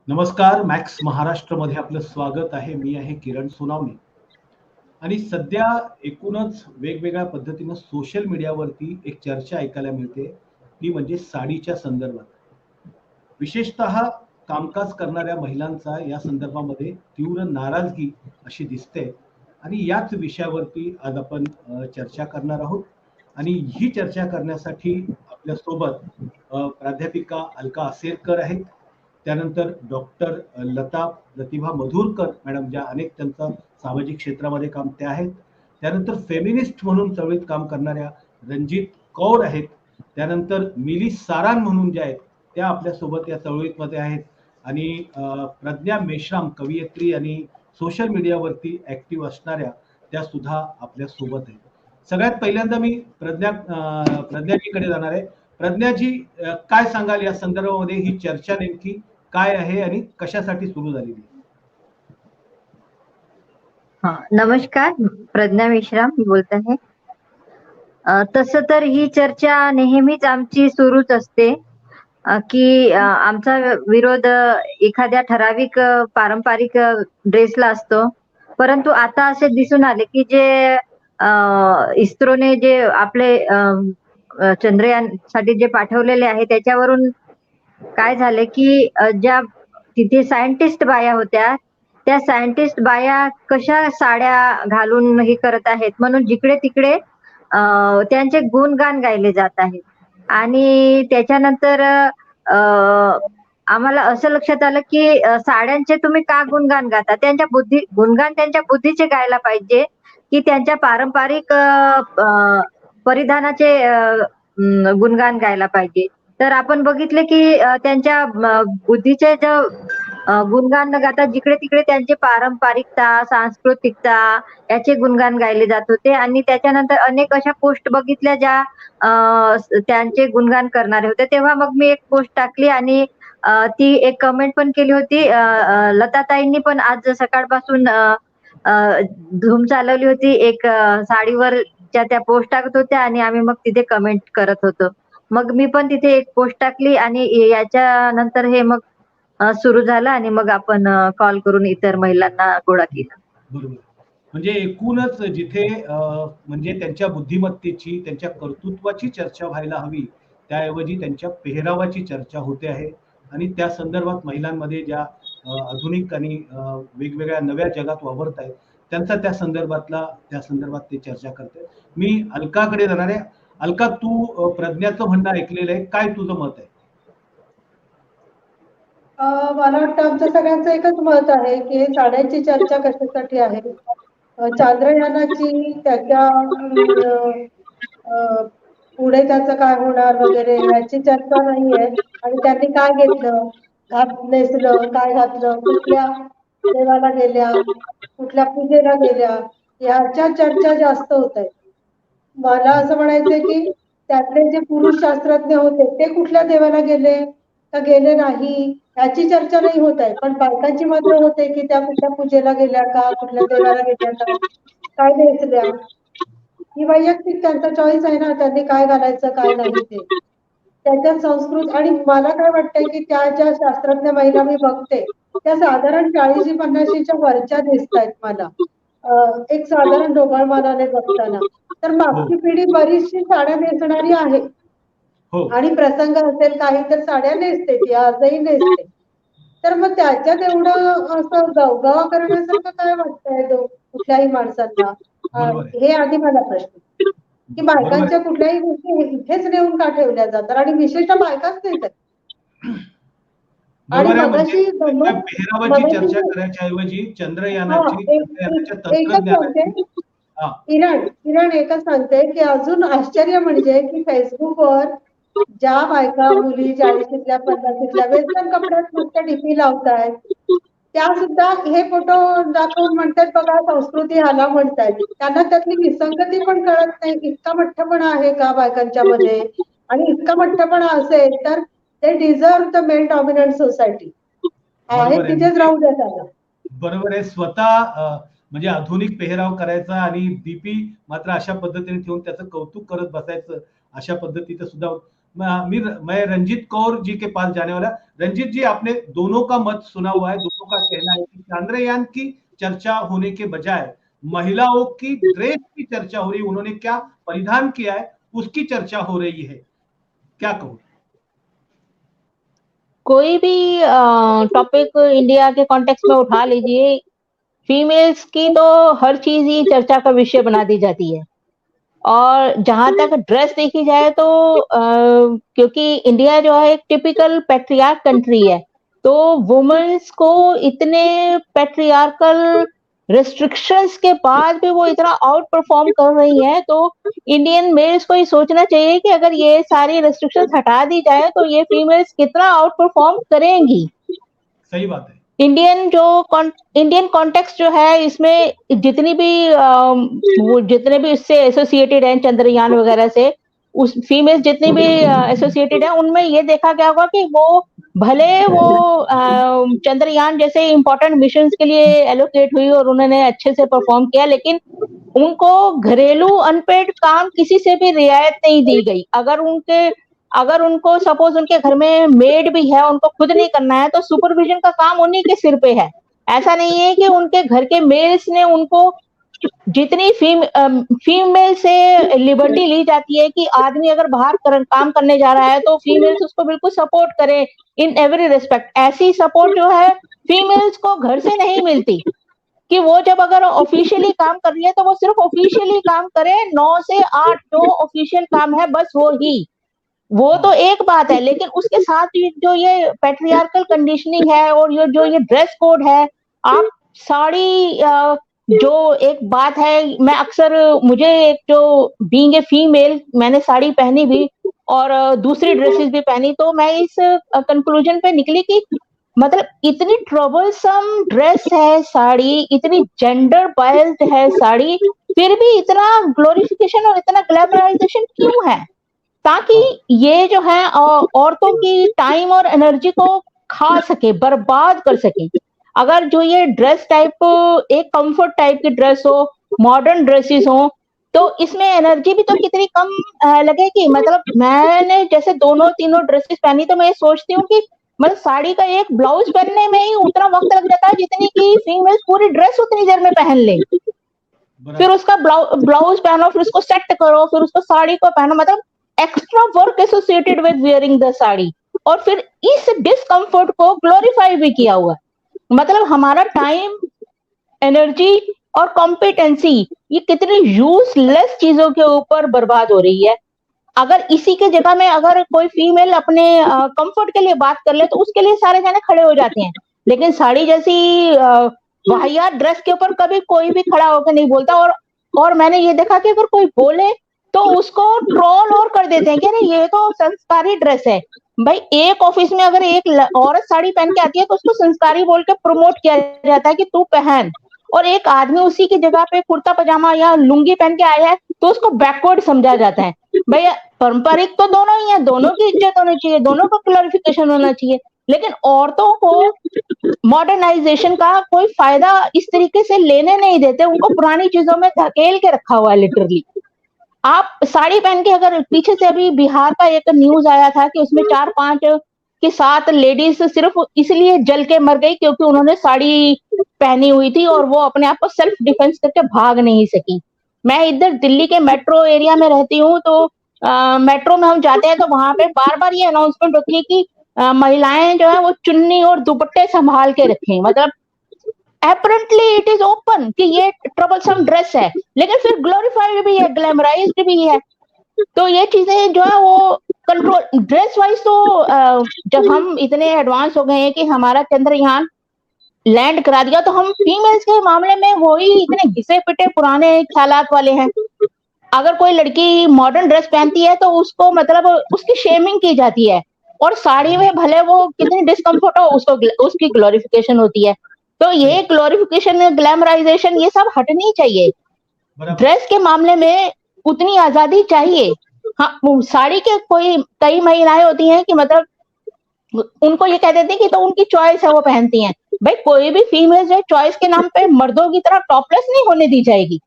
नमस्कार. मॅक्स महाराष्ट्रमध्ये आपलं स्वागत आहे. मी आहे किरण सोनावणे आणि सध्या एकूणच वेगवेगळ्या पद्धतीनं सोशल मीडियावरती एक चर्चा ऐकायला मिळते. ती म्हणजे साडीच्या संदर्भात. विशेषतः कामकाज करणाऱ्या महिलांचा या संदर्भामध्ये तीव्र नाराजगी अशी दिसते आणि याच विषयावरती आज आपण चर्चा करणार आहोत आणि ही चर्चा करण्यासाठी आपल्यासोबत प्राध्यापिका अलका असेरकर आहेत. त्यानंतर डॉक्टर लता प्रतिभा मधुरकर मॅडम, ज्या अनेक त्यांचं सामाजिक क्षेत्रामध्ये काम त्या आहेत. त्यानंतर फेमिनिस्ट म्हणून चळवळीत काम करणाऱ्या रणजित कौर आहेत. त्यानंतर मिली सारान म्हणून ज्या आहेत त्या आपल्यासोबत या चळवळीमध्ये आहेत आणि प्रज्ञा मेश्राम कवयित्री आणि सोशल मीडियावरती ऍक्टिव्ह असणाऱ्या त्या सुद्धा आपल्या सोबत आहेत. सगळ्यात पहिल्यांदा मी प्रज्ञाजीकडे जाणार आहे. प्रज्ञाजी, काय सांगाल या संदर्भामध्ये? ही चर्चा नेमकी काय आहे आणि कशासाठी सुरू झालेली आहे? नमस्कार, प्रज्ञा मेश्राम मी बोलत आहे. तसं तर ही चर्चा नेहमीच आमची सुरूच असते की आमचा विरोध एखाद्या ठराविक पारंपरिक ड्रेसला असतो. परंतु आता असे दिसून आले की जे इस्रोने जे आपले चंद्रयानसाठी जे पाठवलेले आहे त्याच्यावरून काय झाले की ज्या तिथे सायंटिस्ट बाया होत्या त्या सायंटिस्ट बाया कशा साड्या घालून हे करत आहेत म्हणून जिकडे तिकडे त्यांचे गुणगान गायले जात आहेत. आणि त्याच्यानंतर आम्हाला असं लक्षात आलं की साड्यांचे तुम्ही का गुणगान गाता? त्यांच्या गुणगान त्यांच्या बुद्धीचे गायला पाहिजे की त्यांच्या पारंपरिक परिधानाचे गुणगान गायला पाहिजे. तर आपण बघितले की त्यांच्या बुद्धीचे जो गुणगान न गाता जिकडे तिकडे त्यांची पारंपरिकता, सांस्कृतिकता याचे गुणगान गायले जात होते. आणि त्याच्यानंतर अनेक अशा पोस्ट बघितल्या ज्या त्यांचे गुणगान करणारे होते. तेव्हा मग मी एक पोस्ट टाकली आणि ती एक कमेंट पण केली होती. लताताईंनी पण आज सकाळपासून धूम चालवली होती. एक साडीवरच्या त्या पोस्ट टाकत होत्या आणि आम्ही मग तिथे कमेंट करत होतो. मग मी पण तिथे एक पोस्ट टाकली आणि याच्यानंतर हे मग सुरू झालं आणि मग आपण कॉल करून इतर महिलांना गोळा केला. बरोबर. म्हणजे एकूणच जिथे म्हणजे त्यांच्या बुद्धिमत्तेची, त्यांच्या कर्तृत्वाची चर्चा व्हायला हवी, त्याऐवजी त्यांच्या पेहरावाची चर्चा होते आहे आणि त्या संदर्भात महिलांमध्ये ज्या आधुनिक आणि वेगवेगळ्या नव्या जगात वावरत आहेत त्यांचा त्या संदर्भात ते चर्चा करते. मी अलकाकडे जाणार आहे. अलका, तू प्रज्ञाचं म्हणणं ऐकलेलं आहे, काय तुझं मत आहे? मला वाटतं आमच्या सगळ्यांचं एकच मत आहे की साड्यांची चर्चा कशासाठी आहे. चांद्रयानाची त्याच्या पुढे त्याचं काय होणार वगैरे याची चर्चा नाहीये. आणि त्यांनी काय घेतलं, नेसलं, काय घातलं, कुठल्या देवाला गेल्या, कुठल्या पूजेला गेल्या, याच्या चर्चा जास्त होत आहेत. मला असं म्हणायचंय की त्यातले जे पुरुष शास्त्रज्ञ होते ते कुठल्या देवाला गेले का गेले नाही याची चर्चा नाही होत आहे. पण बायकांची मात्र होते की त्या कुठल्या पूजेला गेल्या का, कुठल्या देवाला गेल्या का, काय नेसल्या. ही वैयक्तिक त्यांचा चॉईस आहे ना, त्यांनी काय घालायचं काय नाही ते त्याच्या संस्कृत. आणि मला काय वाटतंय की त्या ज्या शास्त्रज्ञ महिला मी बघते त्या साधारण 40-50च्या वरच्या दिसत आहेत मला, एक साधारण ढोबळमानाने बघताना. तर मागची पिढी बरीचशी साड्या नेसणारी आहे आणि प्रसंग असेल काही तर साड्या नेसते, ती आजही नेसते. तर मग त्याच्यात एवढं असं गवगवा करण्यासारखं काय वाटतंय कुठल्याही माणसांना? हे आधी मला प्रश्न की बायकांच्या कुठल्याही गोष्टी इथेच नेऊन का ठेवल्या जातात आणि विशेषतः बायकाच नेतात. आणि मगाशी पेहरावाची चर्चा करायच्या ऐवजी किरण एकच सांगते की अजून आश्चर्य म्हणजे की फेसबुकवर ज्या बायका मुली 40तल्या 50तल्या वेस्टर्न कपड्यात नुसत्या डीपी लावतायत त्या सुद्धा हे फोटो दाखवून म्हणतात बघा संस्कृती हाला म्हणतायत. त्यांना त्यातली विसंगती पण कळत नाही. इतका मठ्ठपणा आहे का बायकांच्या मध्ये? आणि इतका मठ्ठपणा असेल तर ते deserve the male dominant society आहे, तिथेच राहू द्या त्याला. बरोबर आहे. स्वतः म्हणजे आधुनिक पेहराव करायचा आणि डीपी मात्र अशा पद्धतीने ठेवून त्याचं कौतुक करत बसायचं, अशा पद्धतीचं सुद्धा मैं रंजीत कौर जी के पास जाने वाला। रंजीत जी, आपने दोनों का मत सुना हुआ है, दोनों का कहना है कि चंद्रयान की चर्चा होने के बजाय महिलाओं की ड्रेस की चर्चा हो रही है, उन्होंने क्या परिधान किया है उसकी चर्चा हो रही है, क्या कहूँ? कोई भी टॉपिक इंडिया के कॉन्टेक्स्ट में उठा लीजिए, फीमेल्स की तो हर चीज ही चर्चा का विषय बना दी जाती है। और जहां तक ड्रेस देखी जाए तो क्योंकि इंडिया जो है एक टिपिकल पैट्रियार्क कंट्री है, तो वुमेन्स को इतने पैट्रियार्कल रेस्ट्रिक्शंस के बाद भी वो इतना आउट परफॉर्म कर रही है, तो इंडियन मेल्स को ये सोचना चाहिए कि अगर ये सारी रेस्ट्रिक्शंस हटा दी जाए तो ये फीमेल्स कितना आउट परफॉर्म करेंगी। सही बात है। इंडियन कॉन्टेक्स्ट जो है, इसमें जितनी भी वो जितने भी इससे एसोसिएटेड हैं चंद्रयान वगैरह से, उस फीमेल्स जितनी भी एसोसिएटेड है, उनमें ये देखा गया होगा कि वो भले वो चंद्रयान जैसे इंपॉर्टेंट मिशंस के लिए एलोकेट हुई और उन्होंने अच्छे से परफॉर्म किया, लेकिन उनको घरेलू अनपेड काम किसी से भी रियायत नहीं दी गई। अगर उनको सपोज उनके घर में मेड भी है, उनको खुद नहीं करना है, तो सुपरविजन का काम उन्हीं के सिर पे है। ऐसा नहीं है कि उनके घर के मेल्स ने उनको, जितनी फीमेल से लिबर्टी ली जाती है कि आदमी अगर बाहर काम करने जा रहा है तो फीमेल्स उसको बिल्कुल सपोर्ट करें इन एवरी रिस्पेक्ट, ऐसी सपोर्ट जो है फीमेल्स को घर से नहीं मिलती। कि वो जब अगर ऑफिशियली काम कर रही है तो वो सिर्फ ऑफिशियली काम करे, 9 से 8 जो ऑफिशियल काम है बस वो तो एक बात है, लेकिन उसके साथ जो ये पैट्रियार्कल कंडीशनिंग है और जो ये ड्रेस कोड है, आप साड़ी जो एक बात है, मैं अक्सर मुझे एक जो बीइंग ए फीमेल, मैंने साड़ी पहनी भी और दूसरी ड्रेसेस भी पहनी, तो मैं इस कंक्लूजन पे निकली कि मतलब इतनी ट्रबलसम ड्रेस है साड़ी, इतनी जेंडर बायस्ड है साड़ी, फिर भी इतना ग्लोरिफिकेशन और इतना ग्लैमराइजेशन क्यों है? ताकि ये जो है औरतों की टाइम और एनर्जी को खा सके, बर्बाद कर सके। अगर जो ये ड्रेस टाइप एक कंफर्ट टाइप की ड्रेस हो, मॉडर्न ड्रेसेस हो, तो इसमें एनर्जी भी तो कितनी कम लगेगी। मतलब मैंने जैसे दोनों तीनों ड्रेसेस पहनी, तो मैं ये सोचती हूँ कि मतलब साड़ी का एक ब्लाउज पहनने में ही उतना वक्त लग जाता है जितनी की फीमेल्स पूरी ड्रेस उतनी देर में पहन ले। फिर उसका ब्लाउज पहनो, फिर उसको सेट करो, फिर उसको साड़ी को पहनो, मतलब एक्स्ट्रा वर्क एसोसिएटेड विद वियरिंग द साड़ी। और फिर इस डिस्कम्फर्ट को ग्लोरीफाई भी किया हुआ है। मतलब हमारा टाइम, एनर्जी और कॉम्पिटेंसी ये कितनी यूजलेस चीजों के ऊपर बर्बाद हो रही है। अगर इसी के जगह में अगर कोई फीमेल अपने कंफर्ट के लिए बात कर ले तो उसके लिए सारे जने खड़े हो जाते हैं, लेकिन साड़ी जैसी वाहियात ड्रेस के ऊपर कभी कोई भी खड़ा होकर नहीं बोलता। और मैंने ये देखा कि अगर कोई बोले तो उसको ट्रोल और कर देते हैं कि अरे ये तो संस्कारी ड्रेस है। भाई एक ऑफिस में अगर एक औरत साड़ी पहन के आती है तो उसको संस्कारी बोल के प्रमोट किया जाता है कि तू पहन, और एक आदमी उसी की जगह पे कुर्ता पजामा या लुंगी पहन के आया है तो उसको बैकवर्ड समझा जाता है। भैया पारंपरिक तो दोनों ही है, दोनों की इज्जत होनी चाहिए, दोनों का क्लैरिफिकेशन होना चाहिए, लेकिन औरतों को मॉडर्नाइजेशन का कोई फायदा इस तरीके से लेने नहीं देते, उनको पुरानी चीजों में धकेल के रखा हुआ है लिटरली। आप साड़ी पहन के, अगर पीछे से अभी बिहार का एक न्यूज आया था कि उसमें 4-5 के 7 लेडीज सिर्फ इसलिए जल के मर गई क्योंकि उन्होंने साड़ी पहनी हुई थी और वो अपने आप को सेल्फ डिफेंस करके भाग नहीं सकी। मैं इधर दिल्ली के मेट्रो एरिया में रहती हूँ, तो मेट्रो में हम जाते हैं तो वहां पे बार बार ये अनाउंसमेंट होती है कि महिलाएं जो है वो चुन्नी और दुपट्टे संभाल के रखें। मतलब apparently इट इज ओपन कि ये ट्रबलसम ड्रेस है, लेकिन फिर ग्लोरीफाइड भी है, ग्लैमराइज्ड भी है। तो ये चीजें जो है वो कंट्रोल ड्रेस वाइज तो जब हम इतने एडवांस हो गए हैं कि हमारा चंद्रयान लैंड करा दिया, तो हम फीमेल्स के मामले में वही इतने घिसे पिटे पुराने ख्यालात वाले हैं। अगर कोई लड़की मॉडर्न ड्रेस पहनती है तो उसको मतलब उसकी शेमिंग की जाती है, और साड़ी में भले वो कितनी डिस्कम्फर्ट हो उसको उसकी ग्लोरिफिकेशन होती है। तो ये ग्लोरिफिकेशन, ग्लैमराइजेशन ये सब हटनी चाहिए। ड्रेस के मामले में उतनी आजादी चाहिए। हाँ, साड़ी के कई महिलाएं होती हैं कि मतलब उनको ये कह देते हैं कि तो उनकी चॉइस है, वो पहनती हैं। भाई कोई भी फीमेल जो चॉइस के नाम पे मर्दों की तरह टॉपलेस नहीं होने दी जाएगी।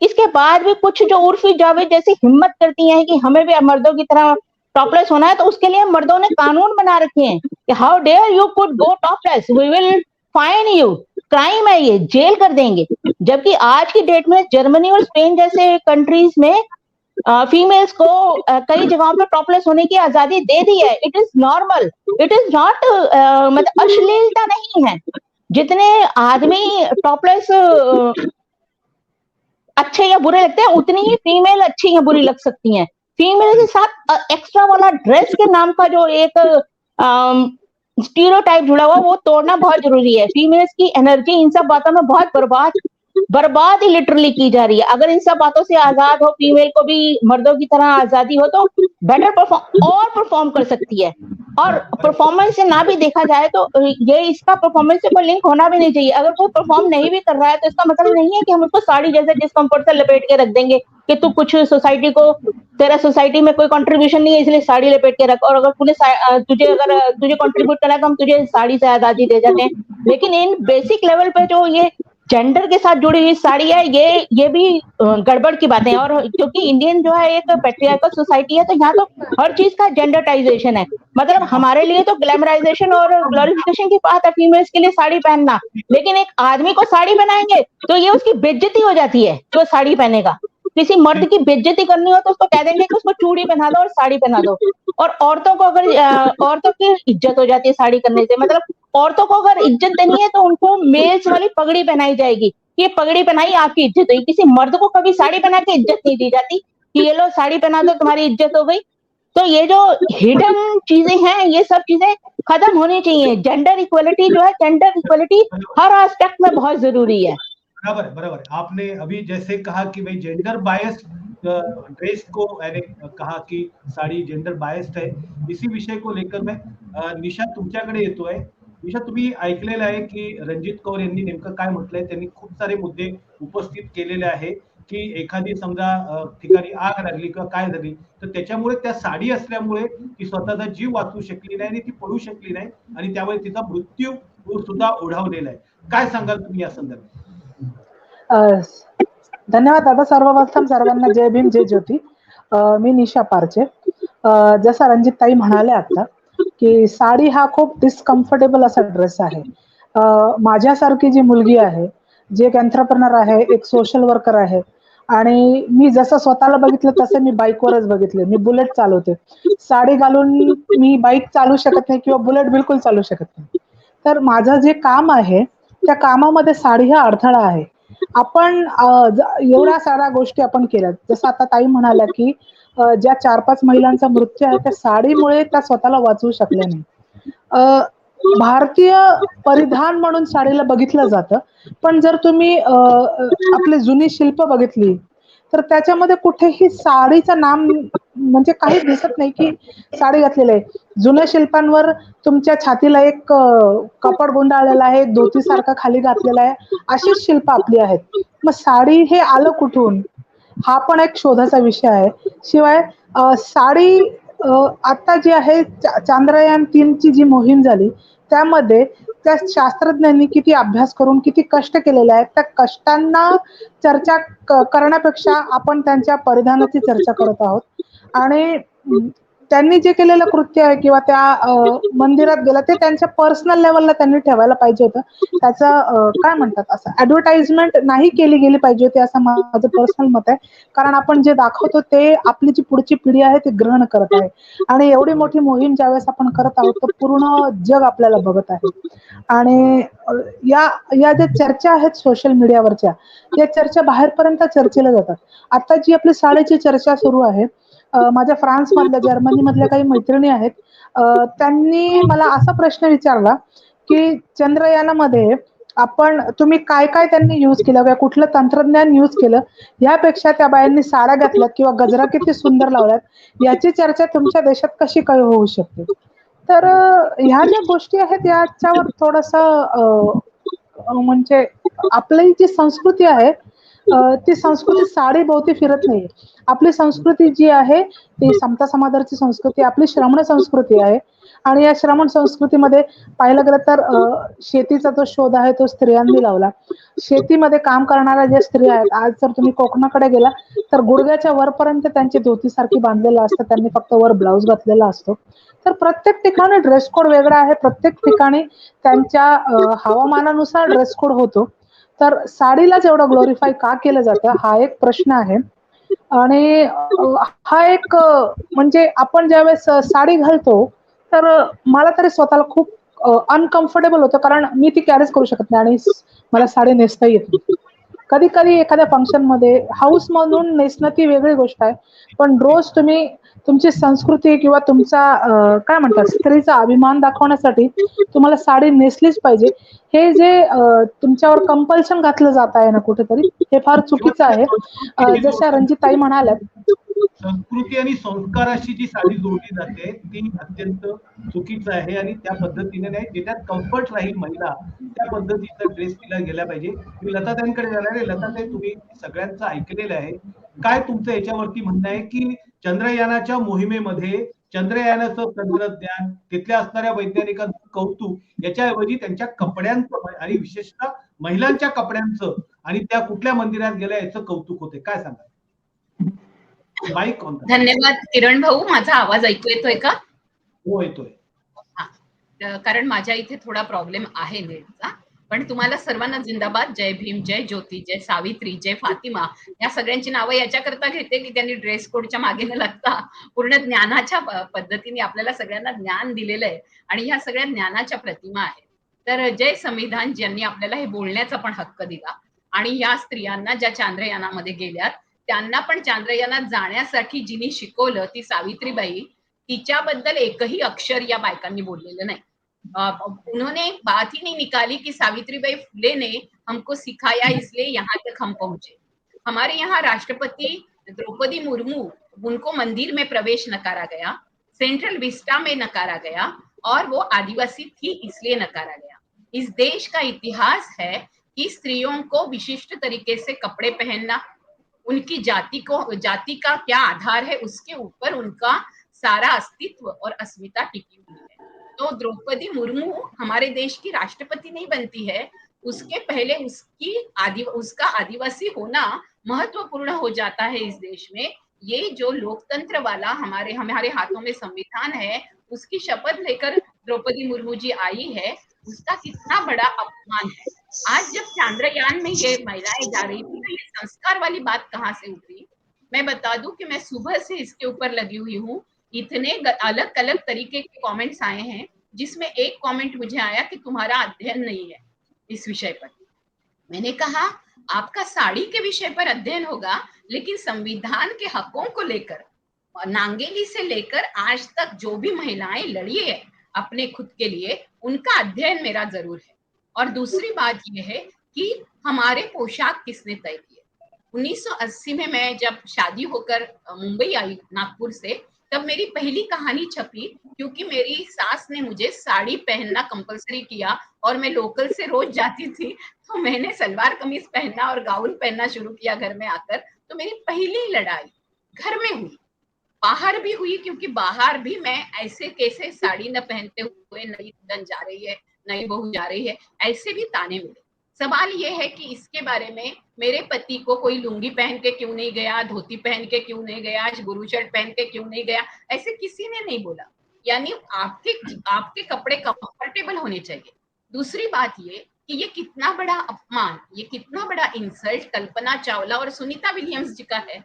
इसके बाद भी कुछ जो उर्फी जावेद जैसी हिम्मत करती हैं कि हमें भी मर्दों की तरह टॉपलेस होना है तो उसके लिए मर्दों ने कानून बना रखे हैं कि हाउ dare you could go topless, we will fine you, crime है ये, जेल कर देंगे। जबकि आज की डेट में जर्मनी और स्पेन जैसे कंट्रीज में फीमेल्स को कई जगहों पर टॉपलेस होने की आजादी दे दी है। It is normal, it is not, मतलब अश्लीलता नहीं है। जितने आदमी टॉपलेस अच्छे या बुरे लगते हैं, उतनी ही फीमेल अच्छी या बुरी लग सकती हैं। फीमेल के साथ एक्स्ट्रा वाला ड्रेस के नाम का जो एक स्टीरियोटाइप जुड़ा हुआ, वो तोड़ना बहुत जरूरी है। फीमेल्स की एनर्जी इन सब बातों में बहुत बर्बाद ही लिटरली की जा रही है। अगर इन सब बातों से आजाद हो, फीमेल को भी मर्दों की तरह आजादी हो, तो बेटर परफॉर्म कर सकती है। और परफॉर्मेंस से ना भी देखा जाए तो ये इसका परफॉर्मेंस से कोई लिंक होना भी नहीं चाहिए। अगर कोई परफॉर्म नहीं भी कर रहा है तो इसका मतलब नहीं है कि हम उसको साड़ी जैसे डिस्कम्फर्ट से लपेट के रख देंगे कि तू कुछ सोसाइटी को, तेरा सोसाइटी में कोई कंट्रीब्यूशन नहीं है इसलिए साड़ी लपेट के रख, और अगर तुझे कंट्रीब्यूट करा तो हम तुझे साड़ी से आजादी दे जाते हैं। लेकिन इन बेसिक लेवल पे जो ये जेंडर के साथ जुड़ी हुई साड़ी है, ये भी गड़बड़ की बातें हैं। और क्योंकि इंडियन जो है एक पैट्रियार्कल सोसाइटी है, तो यहाँ तो हर चीज का जेंडरटाइजेशन है। मतलब हमारे लिए तो ग्लैमराइजेशन और ग्लोरिफिकेशन की बात है फीमेल्स के लिए साड़ी पहनना, लेकिन एक आदमी को साड़ी पहनाएंगे तो ये उसकी बेइज्जती हो जाती है जो साड़ी पहनेगा। किसी मर्द की बेइज्जती करनी हो तो उसको कह देंगे कि उसको चूड़ी पहना दो और साड़ी पहना दो। और औरतों को अगर औरतों की इज्जत हो जाती है साड़ी करने से, मतलब औरतों को अगर इज्जत देनी है तो उनको मेल्स वाली पगड़ी पहनाई जाएगी, ये पगड़ी पहनाई आपकी इज्जत हुई। किसी मर्द को कभी साड़ी पहना के इज्जत नहीं दी जाती कि ये लो साड़ी पहना दो तुम्हारी इज्जत हो गई। तो ये जो हिडन चीजें हैं, ये सब चीजें खत्म होनी चाहिए। जेंडर इक्वलिटी जो है, जेंडर इक्वलिटी हर एस्पेक्ट में बहुत जरूरी है। बराबर बराबर। आपने अभी जैसे कहा कि भाई जेंडर बायस्ड ड्रेस को यानी कहा की साडी जेंडर बायस्ड आहे, इसी विषय को लेकर मैं निशा तुमच्याकडे येतोय। निशा, तुम्ही ऐकलेलं आहे की रणजित कौर यांनी नेमकं काय म्हटलंय, त्यांनी खूप सारे मुद्दे उपस्थित केलेले आहे की एखादी समजा ठिकाणी आग लागली किंवा काय झाली तर त्याच्यामुळे त्या साडी असल्यामुळे ती स्वतःचा जीव वाचवू शकली नाही आणि ती पळू शकली नाही आणि त्यामुळे तिचा मृत्यू सुद्धा ओढावलेला आहे। काय सांगाल तुम्ही या संदर्भात? धन्यवाद दादा। सर्वप्रथम सर्वांना जय भीम जय ज्योती। मी निशा पारचे। जसं रणजित ताई म्हणाले आता की साडी हा खूप डिस्कम्फर्टेबल असा ड्रेस आहे। माझ्यासारखी जी मुलगी आहे, जी एक एंटरप्रेनर आहे, एक सोशल वर्कर आहे आणि मी जसं स्वतःला बघितलं तसं मी बाईकवरच बघितले। मी बुलेट चालवते। साडी घालून मी बाईक चालू शकत नाही किंवा बुलेट बिलकुल चालू शकत नाही। तर माझं जे काम आहे त्या कामामध्ये साडी हा अडथळा आहे। आपण एवढ्या साऱ्या गोष्टी आपण केल्या, जसं आता ताई म्हणाल्या की ज्या 4-5 महिलांचा मृत्यू आहे त्या साडीमुळे त्या स्वतःला वाचवू शकल्या नाही। भारतीय परिधान म्हणून साडीला बघितलं जातं, पण जर तुम्ही आपली जुनी शिल्प बघितली तर त्याच्यामध्ये कुठेही साडीचं नाम म्हणजे काही दिसत नाही की साडी घातलेली आहे। जुन्या शिल्पांवर तुमच्या छातीला एक कपड गुंडाळलेला आहे, एक धोतीसारखा खाली घातलेला आहे, अशीच शिल्प आपली आहेत। मग साडी हे आलं कुठून? हा पण एक शोधाचा विषय आहे। शिवाय साडी आता जी आहे चांद्रयान 3 ची जी मोहीम झाली त्यामध्ये त्या शास्त्रज्ञांनी किती अभ्यास करून किती कष्ट केलेले आहेत, त्या कष्टांना चर्चा करण्यापेक्षा आपण त्यांच्या परिधानाची चर्चा करत आहोत। आणि त्यांनी जे केलेलं कृत्य आहे किंवा त्या मंदिरात गेला ते त्यांच्या पर्सनल लेव्हलला त्यांनी ठेवायला पाहिजे होतं। त्याचं काय म्हणतात असं ॲडव्हर्टाइजमेंट नाही केली गेली पाहिजे होती असं माझं पर्सनल मत आहे। कारण आपण जे दाखवतो ते आपली जी पुढची पिढी आहे ती ग्रहण करत आहे आणि एवढी मोठी मोहीम ज्यावेळेस आपण करत आहोत तर पूर्ण जग आपल्याला बघत आहे। आणि या ज्या चर्चा आहेत सोशल मीडियावरच्या, या चर्चा बाहेरपर्यंत चर्चेल्या जातात। आता जी आपली साडीची चर्चा सुरू आहे, माझ्या फ्रान्समधल्या, जर्मनीमधल्या काही मैत्रिणी आहेत, त्यांनी मला असा प्रश्न विचारला की चंद्रयानामध्ये तुम्ही काय-काय त्यांनी यूज केलं किंवा कुठलं तंत्रज्ञान यूज केलं, यापेक्षा त्या बायांनी साड्या घातल्यात किंवा गजरा किती सुंदर लावल्यात, याची चर्चा तुमच्या देशात कशी काय होऊ शकते? तर ह्या ज्या गोष्टी आहेत याच्यावर थोडंसं म्हणजे आपली जी संस्कृती आहे ती संस्कृती साडी भोवती फिरत नाहीये. आपली संस्कृती जी आहे ती समता समाजाची संस्कृती, आपली श्रमण संस्कृती आहे. आणि या श्रमण संस्कृतीमध्ये पाहिलं गेलं तर शेतीचा जो शोध आहे तो स्त्रियांनी लावला. शेतीमध्ये काम करणाऱ्या ज्या स्त्रिया आहेत, आज जर तुम्ही कोकणाकडे गेला तर गुडघ्याच्या वरपर्यंत त्यांची धोतीसारखी बांधलेलं असतं. त्यांनी फक्त वर ब्लाउज घातलेला असतो. तर प्रत्येक ठिकाणी ड्रेस कोड वेगळा आहे. प्रत्येक ठिकाणी त्यांच्या हवामानानुसार ड्रेस कोड होतो. तर साडीला जेवढं ग्लोरिफाय का केलं जातं हा एक प्रश्न आहे. आणि हा एक म्हणजे आपण ज्यावेळेस साडी घालतो तर मला तरी स्वतःला खूप अनकम्फर्टेबल होतं, कारण मी ती कॅरीच करू शकत नाही आणि मला साडी नेसता येत नाही. कधी कधी एखाद्या फंक्शन मध्ये हाऊस म्हणून नेसणं ती वेगळी गोष्ट आहे, पण रोज तुम्ही तुमची संस्कृती किंवा तुमचा काय म्हणतात स्त्रीचा अभिमान दाखवण्यासाठी तुम्हाला साडी नेसलीच पाहिजे. हे जे तुमच्यावर कंपल्शन घातलं जात आहे ना कुठेतरी, हे फार चुकीचं आहे. जशा रणजितताई म्हणाल्यात, संस्कृती आणि संस्काराशी जी साडी जोडली जाते ती अत्यंत चुकीचं आहे आणि त्या पद्धतीने नाही, ज्याच्यात कम्फर्ट राहील महिला त्या पद्धतीचा ड्रेस तिला गेला पाहिजे. मी लताताईंकडे जाणार आहे. लताताई, तुम्ही सगळ्यांचं ऐकलेलं आहे. काय तुमचं याच्यावरती म्हणणं आहे की चंद्रयानाच्या मोहिमेमध्ये चंद्रयानाचं तंत्रज्ञान, तिथल्या असणाऱ्या वैज्ञानिकांचं कौतुक याच्याऐवजी त्यांच्या कपड्यांचं आणि विशेषतः महिलांच्या कपड्यांचं आणि त्या कुठल्या मंदिरात गेल्या याचं कौतुक होते, काय सांगा? Mic on. धन्यवाद किरण भाऊ. माझा आवाज ऐकू येतोय का? हो, येतोय. कारण माझ्या इथे थोडा प्रॉब्लेम आहे नेटचा. पण तुम्हाला सर्वांना जिंदाबाद. जय भीम, जय ज्योती, जय सावित्री, जय फातिमा. या सगळ्यांची नावं याच्याकरता घेते की त्यांनी ड्रेस कोडच्या मागे न लागता पूर्ण ज्ञानाच्या पद्धतीने आपल्याला सगळ्यांना ज्ञान दिलेलं आहे आणि ह्या सगळ्या ज्ञानाच्या प्रतिमा आहेत. तर जय संविधान, ज्यांनी आपल्याला हे बोलण्याचा पण हक्क दिला. आणि या स्त्रियांना ज्या चांद्रयानामध्ये गेल्यात त्यांना पण चांद्रयानात जाण्यासाठी जिनी शिकवलं ती सावित्रीबाई, तिच्याबद्दल एकही अक्षर या बायकांनी बोललेलं नाही. उन्होंने बात ही नहीं निकाली कि सावित्रीबाई फुले ने हमको सिखाया इसलिए यहाँ तक हम पहुंचे. हमारे यहाँ राष्ट्रपति द्रौपदी मुर्मू, उनको मंदिर में प्रवेश नकारा गया, सेंट्रल विस्टा में नकारा गया और वो आदिवासी थी इसलिए नकारा गया. इस देश का इतिहास है कि स्त्रियों को विशिष्ट तरीके से कपड़े पहनना, उनकी जाति का क्या आधार है उसके ऊपर उनका सारा अस्तित्व और अस्मिता टिकी हुई है. तो द्रौपदी मुर्मू हमारे देश की राष्ट्रपति नहीं बनती है, उसके पहले उसका आदिवासी होना महत्वपूर्ण हो जाता है इस देश में. ये जो लोकतंत्र वाला हमारे हाथों में संविधान है, उसकी शपथ लेकर द्रौपदी मुर्मू जी आई है, उसका कितना बड़ा अपमान है. आज जब चांद्रयान में ये महिलाएं जा रही थी तो ये संस्कार वाली बात कहाँ से उठी? मैं बता दूं कि मैं सुबह से इसके ऊपर लगी हुई हूँ. इतने अलग अलग तरीके के कमेंट्स आए हैं, जिसमें एक कमेंट मुझे आया कि तुम्हारा अध्ययन नहीं है इस विषय पर. मैंने कहा आपका साड़ी के विषय पर अध्ययन होगा, लेकिन संविधान के हकों को लेकर नांगेली से लेकर आज तक जो भी महिलाएं लड़ी है अपने खुद के लिए, उनका अध्ययन मेरा जरूर है. और दूसरी बात यह है कि हमारे पोशाक किसने तय किए. 1980 में मैं जब शादी होकर मुंबई आई नागपुर से, तब मेरी पहली कहानी छपी क्योंकि मेरी सास ने मुझे साड़ी पहनना कंपलसरी किया और मैं लोकल से रोज जाती थी, तो मैंने सलवार कमीज पहनना और गाउन पहनना शुरू किया घर में आकर. तो मेरी पहली लड़ाई घर में हुई, बाहर भी हुई, क्योंकि बाहर भी मैं ऐसे कैसे साड़ी न पहनते हुए नई दुल्हन जा रही है, नई बहू जा रही है, ऐसे भी ताने मिले. सवाल ये है कि इसके बारे में मेरे पति को कोई लुंगी पहन के क्यों नहीं गया, धोती पहन के क्यों नहीं गया, गुरु शर्ट पहन के क्यों नहीं गया, ऐसे किसी ने नहीं बोला. यानी आपके कपड़े कंफर्टेबल होने चाहिए. दूसरी बात ये कि ये कितना बड़ा अपमान, ये कितना बड़ा इंसल्ट कल्पना चावला और सुनीता विलियम्स जी का है,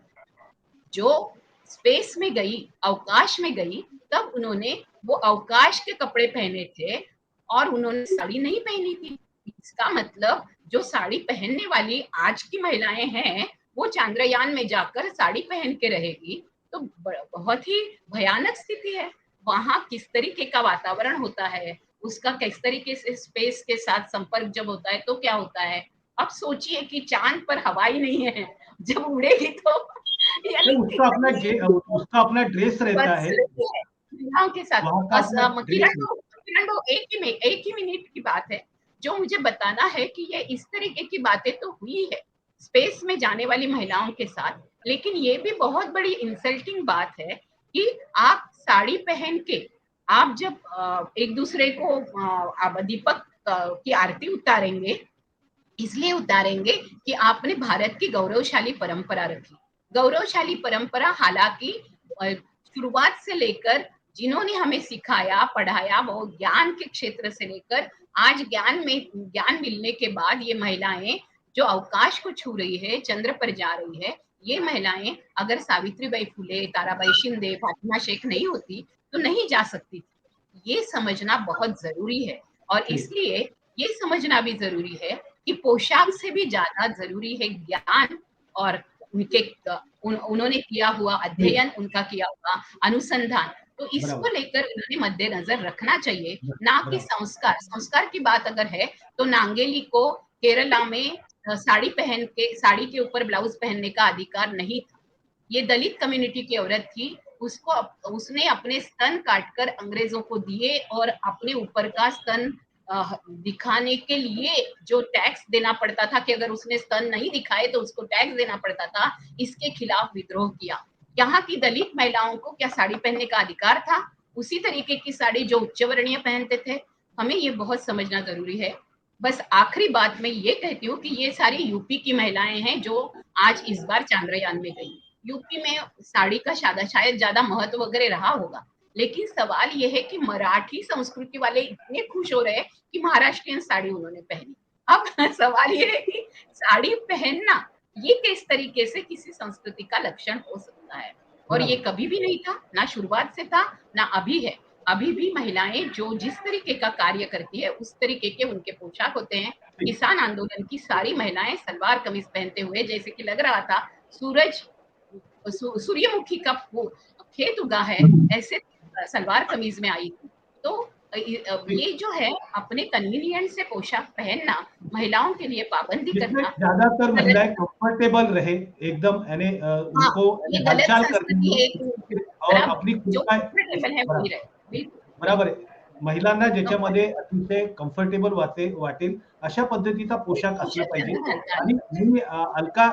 जो स्पेस में गई, अवकाश में गई, तब उन्होंने वो अवकाश के कपड़े पहने थे और उन्होंने साड़ी नहीं पहनी थी. इसका मतलब जो साड़ी पहनने वाली आज की महिलाएं हैं वो चांद्रयान में जाकर साड़ी पहन के रहेगी तो बहुत ही भयानक स्थिति है. वहां किस तरीके का वातावरण होता है, उसका किस तरीके से स्पेस के साथ संपर्क जब होता है तो क्या होता है. अब सोचिए कि चांद पर हवा ही नहीं है, जब उड़ेगी तो उसका अपना ड्रेस रहता है महिलाओं के साथ. किरण एक ही मिनट की बात है. जो मुझे बताना है कि ये इस तरीके की बातें तो हुई है, स्पेस में जाने वाली महिलाओं के साथ। लेकिन ये भी बहुत बड़ी इंसल्टिंग बात है कि आप साड़ी पहन के आप जब एक दूसरे को आप दीपक की आरती उतारेंगे, इसलिए उतारेंगे कि आपने भारत की गौरवशाली परंपरा रखी। गौरवशाली परंपरा हालांकि शुरुआत से लेकर जिन्होंने हमें सिखाया पढ़ाया वो ज्ञान के क्षेत्र से लेकर आज ज्ञान मिलने के बाद ये महिलाएं जो अवकाश को छू रही है, चंद्र पर जा रही है, ये महिलाएं अगर सावित्रीबाई फुले, ताराबाई शिंदे, फातिमा शेख नहीं होती तो नहीं जा सकती थी। ये समझना बहुत जरूरी है और इसलिए ये समझना भी जरूरी है कि पोशाक से भी ज्यादा जरूरी है ज्ञान और उन्होंने किया हुआ अध्ययन, उनका किया हुआ अनुसंधान। तो इसको लेकर उन्होंने मद्देनजर रखना चाहिए, ना कि संस्कार। संस्कार की बात अगर है तो नांगेली को केरला में साड़ी के ऊपर ब्लाउज पहनने का अधिकार नहीं था। ये दलित कम्युनिटी की औरत थी, उसने अपने स्तन काटकर अंग्रेजों को दिए और अपने ऊपर का स्तन दिखाने के लिए जो टैक्स देना पड़ता था कि अगर उसने स्तन नहीं दिखाए तो उसको टैक्स देना पड़ता था, इसके खिलाफ विद्रोह किया। यहाँ की दलित महिलाओं को क्या साड़ी पहनने का अधिकार था? उसी तरीके की साड़ी जो उच्च वर्णीय पहनते थे। हमें ये बहुत समझना जरूरी है। बस आखिरी बात मैं ये कहती हूँ कि ये सारी यूपी की महिलाएं हैं जो आज इस बार चांद्रयान में गई। यूपी में साड़ी का शायद ज्यादा महत्व वगैरह रहा होगा, लेकिन सवाल ये है कि मराठी संस्कृति वाले इतने खुश हो रहे हैं कि महाराष्ट्रियन साड़ी उन्होंने पहनी। अब सवाल ये है कि साड़ी पहनना ये किस तरीके से किसी संस्कृति का लक्षण हो सकता है, और ये कभी भी नहीं था, ना शुरुआत से था ना अभी है। अभी भी महिलाएं जो जिस तरीके का कार्य करती है उस तरीके के उनके पोशाक होते हैं। किसान आंदोलन की सारी महिलाएं सलवार कमीज पहनते हुए जैसे कि लग रहा था सूर्यमुखी का खेत उगा है, ऐसे सलवार कमीज में आई थी। तो ये जो है अपने कन्वीनियंट से पोशाक पहनना, महिलाओं के लिए पाबंदी करना, ज्यादातर महिलाएं कंफर्टेबल रहे एकदम, यानी उनको ये गलत हलचल संस्कृति है करनी और अपनी जो कंफर्टेबल है वही रहे। बरोबर आहे. महिलांना ज्याच्यामध्ये अतिशय कम्फर्टेबल वाटेल अशा पद्धतीचा पोशाख असला पाहिजे. आणि मी अलका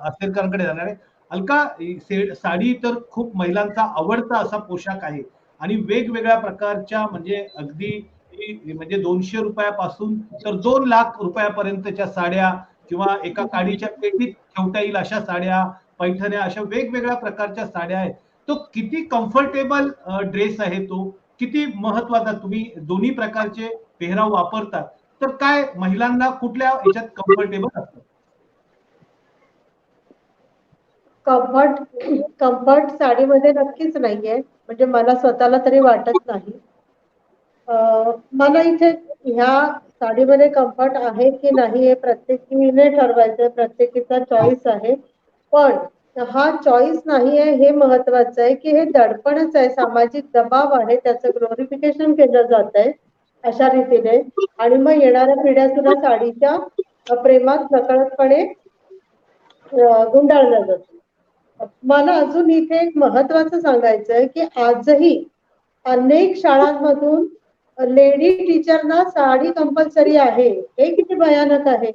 असेलकरांकडे जाणार आहे. अलका, साडी तर खूप महिलांचा आवडता असा पोशाख आहे आणि वेगवेगळ्या प्रकारच्या म्हणजे अगदी म्हणजे 200 रुपयापासून तर 2 लाख रुपयापर्यंतच्या साड्या किंवा एका काडीच्या पेटीत ठेवता येईल अशा साड्या, पैठण्या, अशा वेगवेगळ्या प्रकारच्या साड्या आहेत. तो किती कम्फर्टेबल ड्रेस आहे तो, किती महत्वाचा. तुम्ही दोन्ही प्रकारचे पेहराव वापरतात, तर काय महिलांना कुठल्या याच्यात कम्फर्टेबल असतं? कम्फर्ट साडीमध्ये नक्कीच नाहीये, म्हणजे मला स्वतःला तरी वाटत नाही. मला इथे ह्या साडीमध्ये कम्फर्ट आहे की नाही हे प्रत्येकीने ठरवायचं, प्रत्येकीचा चॉईस आहे. पण हा चॉईस नाही आहे हे महत्वाचं आहे की हे दडपणच आहे, सामाजिक दबाव आहे, त्याचं ग्लोरिफिकेशन केलं जात आहे अशा रीतीने, आणि मग येणाऱ्या पिढ्या सुद्धा साडीच्या प्रेमात नकळतपणे गुंडाळल्या जातात. मला अजून इथे एक महत्वाचं सांगायचं आहे की आजही अनेक शाळांमधून लेडी टीचरना साडी कंपल्सरी आहे. हे किती भयानक आहे.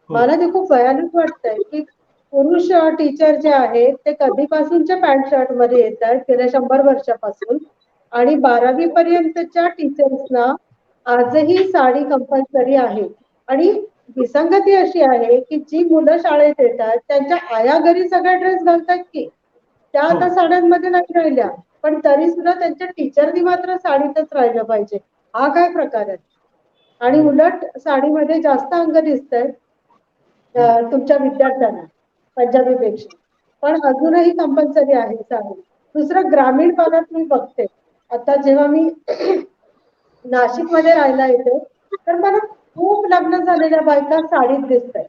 मला ते खूप भयानक वाटतंय की पुरुष टीचर जे आहेत ते कधीपासूनच्या पॅन्ट शर्ट मध्ये येत आहेत गेल्या 100 वर्षापासून, आणि 12वी पर्यंतच्या टीचर्सना आजही साडी कंपल्सरी आहे. आणि विसंगती अशी आहे की जी मुलं शाळेत येतात त्यांच्या आया घरी सगळ्या ड्रेस घालतात की त्या आता साड्यांमध्ये नाही राहिल्या, पण तरी सुद्धा त्यांच्या टीचरनी मात्र साडीतच राहिलं पाहिजे. हा काय प्रकार आहे? आणि उलट साडीमध्ये जास्त अंग दिसतंय तुमच्या विद्यार्थ्यांना पंजाबीपेक्षा, पण अजूनही कंपल्सरी आहे साडी. दुसरं, ग्रामीण भागात मी बघते आता जेव्हा मी नाशिक मध्ये राहायला येते तर मला खूप लग्न झालेल्या बायका साडीत दिसत आहेत,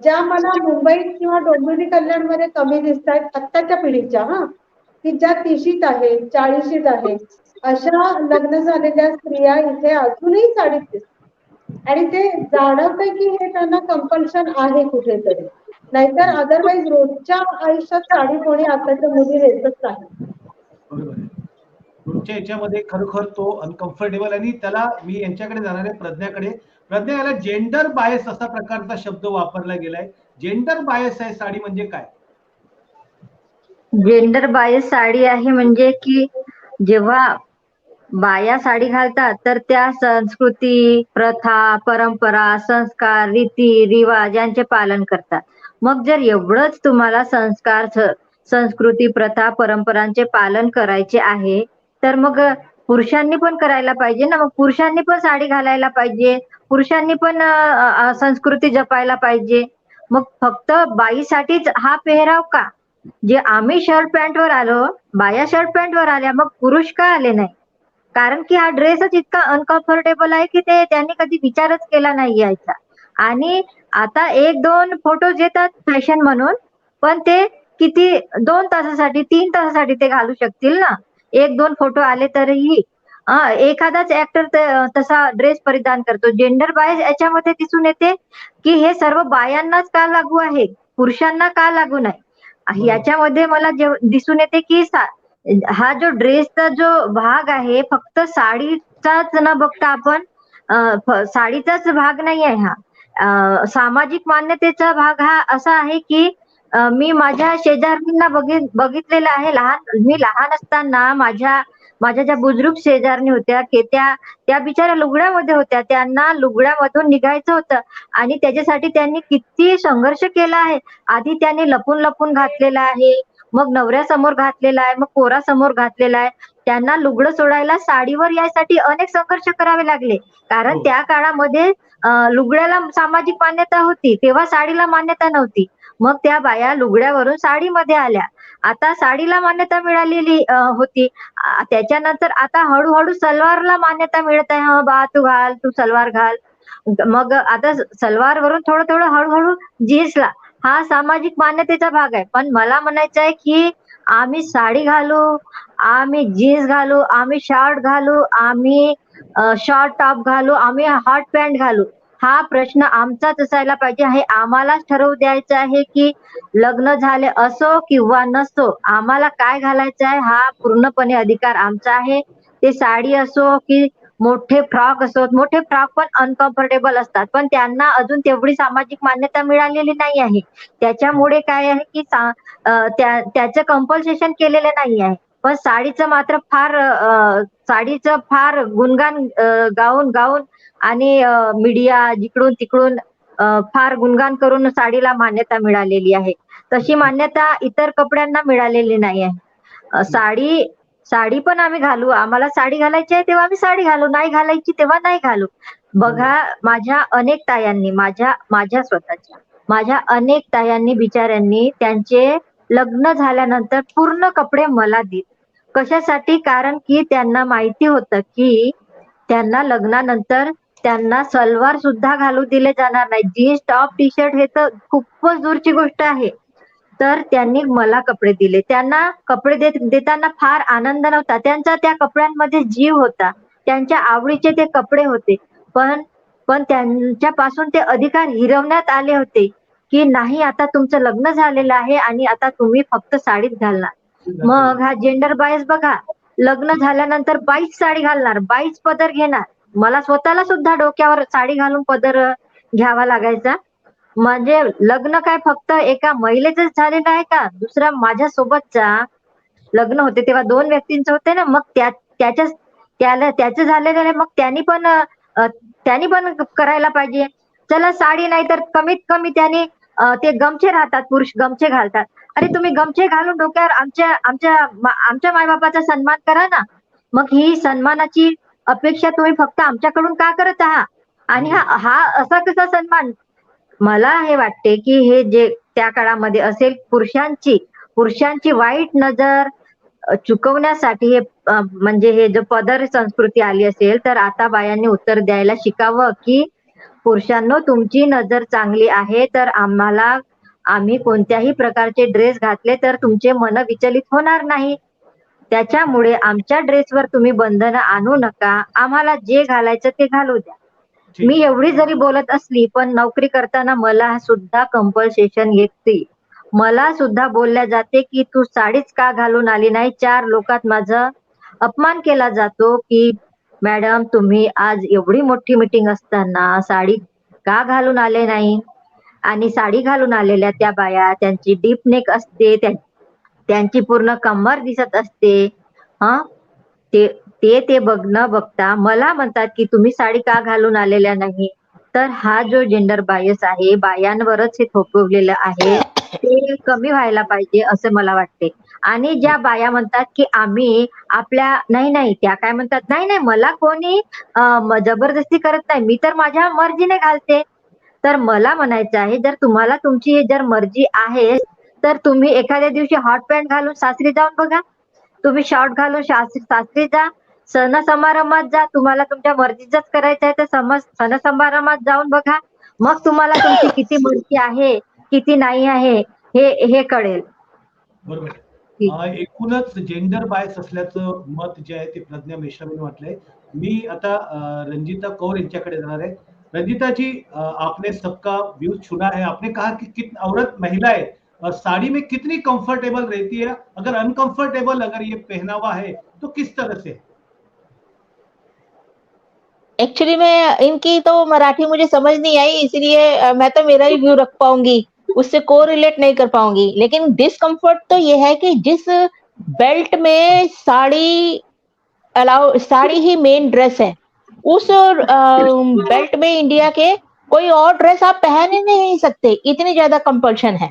ज्या मला मुंबईत किंवा डोंबिवली कल्याण मध्ये कमी दिसत आहेत आत्ताच्या पिढीच्या, की ज्या 30शीत आहेत 40शीत आहेत, अशा लग्न झालेल्या स्त्रिया इथे अजूनही साडीत दिसतात. आणि ते जाणवतंय की हे त्यांना कंपल्शन आहे कुठेतरी, नाहीतर अदरवाईज रोजच्या आयुष्यात साडी कोणी आताच्या मुली नेसत नाही. तुमच्या याच्यामध्ये खरोखर तो अनकम्फर्टेबल आणि त्याला मी यांच्याकडे जाणार आहे प्रज्ञाकडे. प्रज्ञा, याला जेंडर बायस असा प्रकारचा शब्द वापरला गेलाय. जेंडर बायस आहे साडी म्हणजे काय? जेंडर बायस साडी आहे म्हणजे की जेव्हा बाया साडी घालतात तर त्या संस्कृती, प्रथा, परंपरा, संस्कार, रीती, रिवाज यांचे पालन करतात. मग जर एवढंच तुम्हाला संस्कार, संस्कृती, प्रथा, परंपरांचे पालन करायचे आहे, तर मग पुरुषांनी पण करायला पाहिजे ना. मग पुरुषांनी पण साडी घालायला पाहिजे, पुरुषांनी पण संस्कृती जपायला पाहिजे. मग फक्त बाईसाठीच हा पेहराव का? जे आम्ही शर्ट पॅन्ट वर आलो, बाया शर्ट पॅन्ट वर आल्या, मग पुरुष का आले नाही? कारण की हा ड्रेसच इतका अनकम्फर्टेबल आहे की ते त्यांनी कधी विचारच केला नाही यायचा. आणि आता 1-2 फोटोज येतात फॅशन म्हणून, पण ते किती 2 तासासाठी 3 तासासाठी ते घालू शकतील ना. 1-2 फोटो आले तरीही एखादाच ऍक्टर तसा ड्रेस परिधान करतो. जेंडर बायस याच्यामध्ये दिसून येते की हे सर्व बायांनाच का लागू आहे, पुरुषांना का लागू नाही. बरोबर. याच्यामध्ये मला दिसून येते की हा जो ड्रेसचा जो भाग आहे फक्त साडीचाच न बघता आपण साडीचाच भाग नाही आहे हा. सामाजिक मान्यतेचा भाग हा असा आहे की मी माझ्या शेजारणींना बघितलेलं आहे. मी लहान असताना माझ्या ज्या बुजुर्ग शेजारणी होत्या की त्या बिचाऱ्या लुगड्यामध्ये होत्या. त्यांना लुगड्यामधून निघायचं होतं आणि त्याच्यासाठी त्यांनी किती संघर्ष केला आहे. आधी त्यांनी लपून लपून घातलेला आहे, मग नवऱ्यासमोर घातलेला आहे, मग पोरासमोर घातलेला आहे. त्यांना लुगडं सोडायला साडीवर यायसाठी अनेक संघर्ष करावे लागले. कारण हो. त्या काळामध्ये लुगड्याला सामाजिक मान्यता होती, तेव्हा साडीला मान्यता नव्हती. मग त्या बाया लुगड्यावरून साडीमध्ये आल्या. आता साडीला मान्यता मिळालेली होती. त्याच्यानंतर आता हळूहळू सलवारला मान्यता मिळत आहे. हा बा तू घाल, तू सलवार घाल. मग आता सलवार वरून थोडं थोडं हळूहळू जीन्सला. हा सामाजिक मान्यतेचा भाग आहे. पण मला म्हणायचं आहे की आम्ही साडी घालू, आम्ही जीन्स घालू, आम्ही शर्ट घालू, आम्ही शॉर्ट टॉप घालू, आम्ही हॉट पॅन्ट घालू, हा प्रश्न आमचाच असायला पाहिजे. हे आम्हालाच ठरवू द्यायचं आहे की लग्न झाले असो किंवा नसो, आम्हाला काय घालायचं आहे हा पूर्णपणे अधिकार आमचा आहे. ते साडी असो की मोठे फ्रॉक असो. मोठे फ्रॉक पण अनकम्फर्टेबल असतात, पण त्यांना अजून तेवढी सामाजिक मान्यता मिळालेली नाही आहे. त्याच्यामुळे काय आहे की त्याचं कंपल्सेशन केलेलं नाही आहे. पण साडीचं फार गुणगान गाऊन गाऊन आणि मीडिया जिकडून तिकडून फार गुणगान करून साडीला मान्यता मिळालेली आहे. तशी मान्यता इतर कपड्यांना मिळालेली नाही आहे. साडी पण आम्ही घालू, आम्हाला साडी घालायची आहे तेव्हा आम्ही साडी घालू, नाही घालायची तेव्हा नाही घालू. बघा, माझ्या अनेक तायांनी, माझ्या स्वतःच्या माझ्या अनेक तायांनी बिचाऱ्यांनी त्यांचे लग्न झाल्यानंतर पूर्ण कपडे मला दिले. कशासाठी? कारण की त्यांना माहिती होतं की त्यांना लग्नानंतर त्यांना सलवार सुद्धा घालू दिले जाणार नाही. जीन्स टॉप टी शर्ट हे तर खूपच दूरची गोष्ट आहे. तर त्यांनी मला कपडे दिले. त्यांना कपडे देताना फार आनंद नव्हता, त्यांचा त्या कपड्यांमध्ये जीव होता, त्यांच्या आवडीचे ते कपडे होते. पण त्यांच्यापासून ते अधिकार हिरवण्यात आले होते की नाही, आता तुमचं लग्न झालेलं आहे आणि आता तुम्ही फक्त साडीच घालणार. मग हा जेंडर बायस बघा, लग्न झाल्यानंतर बाईच साडी घालणार, बाईच पदर घेणार. मला स्वतःला सुद्धा डोक्यावर साडी घालून पदर घ्यावा लागायचा. म्हणजे लग्न काय फक्त एका महिलेचंच झालेलं आहे का? दुसरा माझ्या सोबतचा लग्न होते तेव्हा 2 व्यक्तींचे होते ना. मग त्याचं झालेलं आहे, मग त्यांनी पण करायला पाहिजे. चला साडी नाही तर कमीत कमी त्यांनी ते गमछे राहतात, पुरुष गमछे घालतात. अरे तुम्ही गमछे घालून डोक्यावर आमच्या मायबापाचा सन्मान करा ना. मग ही सन्मानाची अपेक्षा तुम्ही फक्त आमच्याकडून का करत आहात? आणि हा असा कसा सन्मान? मला हे वाटते की हे जे त्या काळामध्ये असेल, पुरुषांची वाईट नजर चुकवण्यासाठी म्हणजे हे जो पदर संस्कृती आली असेल, तर आता बायांनी उत्तर द्यायला शिकावं की पुरुषांनो, तुमची नजर चांगली आहे तर आम्ही कोणत्याही प्रकारचे ड्रेस घातले तर तुमचे मन विचलित होणार नाही. त्याच्यामुळे आमच्या ड्रेसवर तुम्ही बंधनं आणू नका. आम्हाला जे घालायचं ते घालू द्या. मी एवढी जरी बोलत असली पण नोकरी करताना मला सुद्धा कंपल्सेशन येते. मला सुद्धा बोलल्या जाते की तू साडीच का घालून आली नाही? 4 लोकात माझं अपमान केला जातो की मॅडम तुम्ही आज एवढी मोठी मीटिंग असताना साडी का घालून आले नाही? आणि साडी घालून आलेल्या त्या बाया त्यांची डीप नेक असते, त्यांची पूर्ण कंबर दिसत असते. हा ते ते न बघता मला म्हणतात की तुम्ही साडी का घालून आलेल्या नाही. तर हा जो जेंडर बायस आहे, बायांवरच हे थोपवलेलं आहे, ते कमी व्हायला पाहिजे असं मला वाटते. आणि ज्या बाया म्हणतात की आम्ही आपल्या नाही त्या काय म्हणतात नाही मला कोणी जबरदस्ती करत नाही, मी तर माझ्या मर्जीने घालते. तर मला म्हणायचं आहे जर तुम्हाला तुमची जर मर्जी आहे तर तुम्ही एखाद्या दिवशी हॉट पॅन्ट घालून सासरी जाऊन बघा. तुम्ही शॉर्ट घालून सासरी जा. सण समारंभात जा. तुम्हाला तुमच्या मर्जीचंच करायचं आहे तर सण समारंभात जाऊन बघा. मग तुम्हाला तुमची किती मर्जी आहे, किती नाही आहे हे कळेल. बरोबर आहे. एकूणच जेंडर बायस असल्याचं मत जे आहे ते प्रज्ञा मेश्रामने वाटलंय. मी आता रंजिता कौर यांच्याकडे जाणार आहे. रंजिता जी, आपने सबका व्यूज सुना है. आपने कहा कि औरत महिलाएं साड़ी में कितनी कंफर्टेबल रहती है, अगर अनकंफर्टेबल अगर ये पहनावा है तो किस तरह से? एक्चुअली में इनकी तो मराठी मुझे समझ नहीं आई, इसलिए मैं तो मेरा ही व्यू रख पाऊंगी, उससे कोरिलेट नहीं कर पाऊंगी। लेकिन डिस्कम्फर्ट तो ये है कि जिस बेल्ट में साड़ी ही मेन ड्रेस है, उस बेल्ट में इंडिया के कोई और ड्रेस आप पहन ही नहीं सकते, इतनी ज्यादा कंपल्शन है।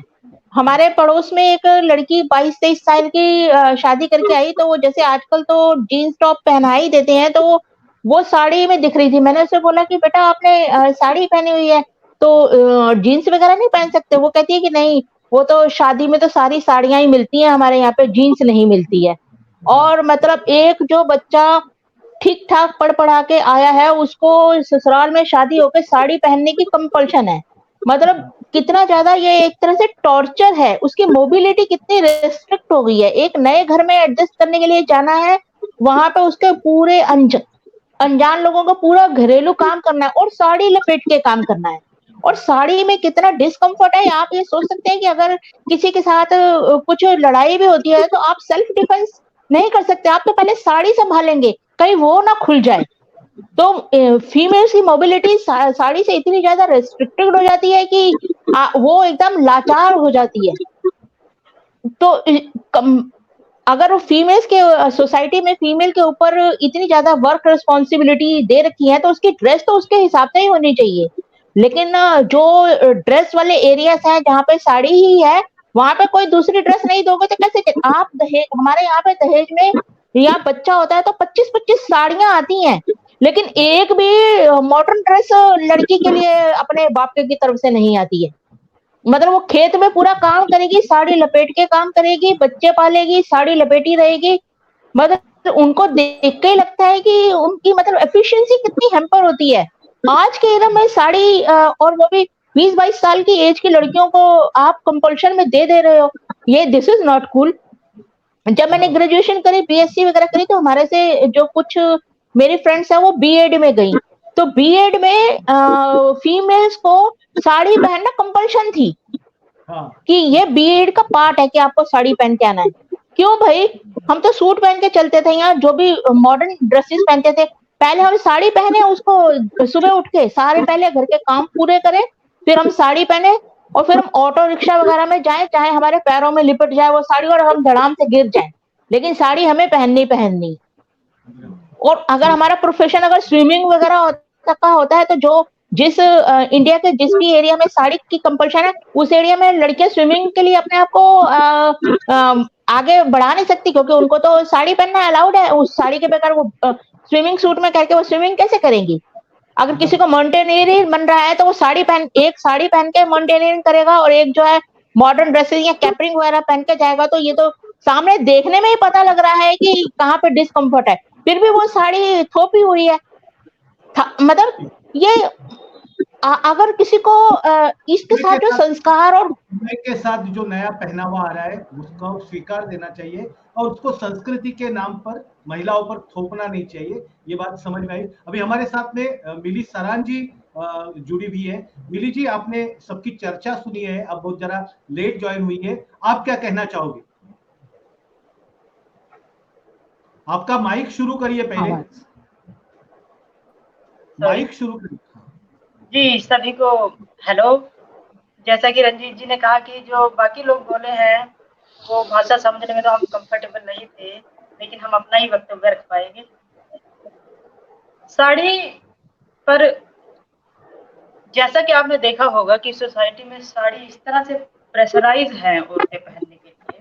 हमारे पड़ोस में एक लड़की 22-23 साल की शादी करके आई, तो वो जैसे आजकल तो जीन्स टॉप पहना ही देते हैं, तो वो साड़ी में दिख रही थी। मैंने उससे बोला कि बेटा आपने साड़ी पहनी हुई है तो जीन्स वगैरह नहीं पहन सकते? वो कहती है कि नहीं, वो तो शादी में तो सारी साड़ियां ही मिलती हैं, हमारे यहाँ पे जीन्स नहीं मिलती है। और मतलब एक जो बच्चा ठीक ठाक पढ़ पढ़ा के आया है, उसको ससुराल में शादी होकर साड़ी पहनने की कंपल्शन है। मतलब कितना ज्यादा ये एक तरह से टॉर्चर है, उसकी मोबिलिटी कितनी रेस्ट्रिक्ट हो गई है। एक नए घर में एडजस्ट करने के लिए जाना है, वहां पे उसके पूरे अनजान लोगों का पूरा घरेलू काम करना है और साड़ी लपेट के काम करना है। और साड़ी में कितना डिस्कम्फर्ट है, आप ये सोच सकते हैं कि अगर किसी के साथ कुछ लड़ाई भी होती है तो आप सेल्फ डिफेंस नहीं कर सकते, आप तो पहले साड़ी संभालेंगे कहीं वो ना खुल जाए। तो फीमेल्स की मोबिलिटी साड़ी से इतनी ज्यादा रेस्ट्रिक्टेड हो जाती है कि वो एकदम लाचार हो जाती है। तो अगर फीमेल्स के सोसाइटी में फीमेल के ऊपर इतनी ज्यादा वर्क रिस्पॉन्सिबिलिटी दे रखी है, तो उसकी ड्रेस तो उसके हिसाब से ही होनी चाहिए। लेकिन जो ड्रेस वाले एरियाज हैं जहाँ पे साड़ी ही है, वहां पे कोई दूसरी ड्रेस नहीं दोगे तो कैसे? आप दहेज, हमारे यहाँ पे दहेज में या बच्चा होता है तो 25-25 साड़ियां आती हैं, लेकिन एक भी मॉडर्न ड्रेस लड़की के लिए अपने बाप की तरफ से नहीं आती है। मतलब वो खेत में पूरा काम करेगी, साड़ी लपेट के काम करेगी, बच्चे पालेगी, साड़ी लपेटी रहेगी। मतलब उनको देख के ही लगता है कि उनकी मतलब एफिशिएंसी कितनी हैम्पर होती है। आज के एरा में साड़ी और वो भी 20-22 साल की एज की लड़कियों को आप कंपल्शन में दे रहे हो, ये दिस इज नॉट कूल। जब मैंने ग्रेजुएशन करी, बीएससी वगैरह करी, तो हमारे से जो कुछ मेरी फ्रेंड्स हैं वो बीएड में गई, तो बीएड में फीमेल्स को साड़ी पहनना कंपल्शन थी। कि ये बीएड का पार्ट है कि आपको साड़ी पहन के आना है। क्यों भाई, हम तो सूट पहन के चलते थे, यहाँ जो भी मॉडर्न ड्रेसेस पहनते थे, पहले हम साड़ी पहने, उसको सुबह उठ के सारे पहले घर के काम पूरे करें, फिर हम साड़ी पहने और फिर हम ऑटो रिक्शा वगैरह में जाएं, चाहे हमारे पैरों में लिपट जाए वो साड़ी और हम धड़ाम से गिर जाएं, लेकिन साड़ी हमें पहननी। और अगर हमारा प्रोफेशन अगर स्विमिंग वगैरह होता है, तो जो जिस इंडिया के जिस भी एरिया में साड़ी की कंपल्शन है, उस एरिया में लड़कियां स्विमिंग के लिए अपने आप को आगे बढ़ा नहीं सकती, क्योंकि उनको तो साड़ी पहनना अलाउड है। उस साड़ी के बगैर वो स्विमिंग सूट में करके वो स्विमिंग कैसे करेंगी? अगर किसी को माउंटेनियरिंग बन रहा है तो वो एक साड़ी पहन के माउंटेनियरिंग करेगा, और एक जो है मॉडर्न ड्रेसेस या कैपरिंग वगैरह पहन के जाएगा, तो ये तो सामने देखने में ही पता लग रहा है कि कहाँ पे डिस्कम्फर्ट है। फिर भी वो साड़ी थोपी हुई है। मतलब ये अगर किसी को इसके साथ जो संस्कार और के साथ जो नया पहनावा आ रहा है उसको स्वीकार देना चाहिए, और उसको संस्कृति के नाम पर महिलाओं पर थोपना नहीं चाहिए, ये बात समझ में आई। अभी हमारे साथ में मिली सरान जी जुड़ी हुई है। मिली जी, आपने सबकी चर्चा सुनी है, अब बहुत जरा लेट ज्वाइन हुई है, आप क्या कहना चाहोगे? आपका माइक शुरू करिए पहले, हाँ, माइक शुरू करिए। जी सभी को हेलो। जैसा कि रंजीत जी ने कहा कि जो बाकी लोग बोले हैं वो भाषा समझने में तो हम कंफर्टेबल नहीं थे, लेकिन हम अपना ही वक्तव्य रख पाएंगे। साड़ी पर जैसा कि आपने देखा होगा कि सोसाइटी में साड़ी इस तरह से प्रेशराइज है औरतें पहनने के लिए,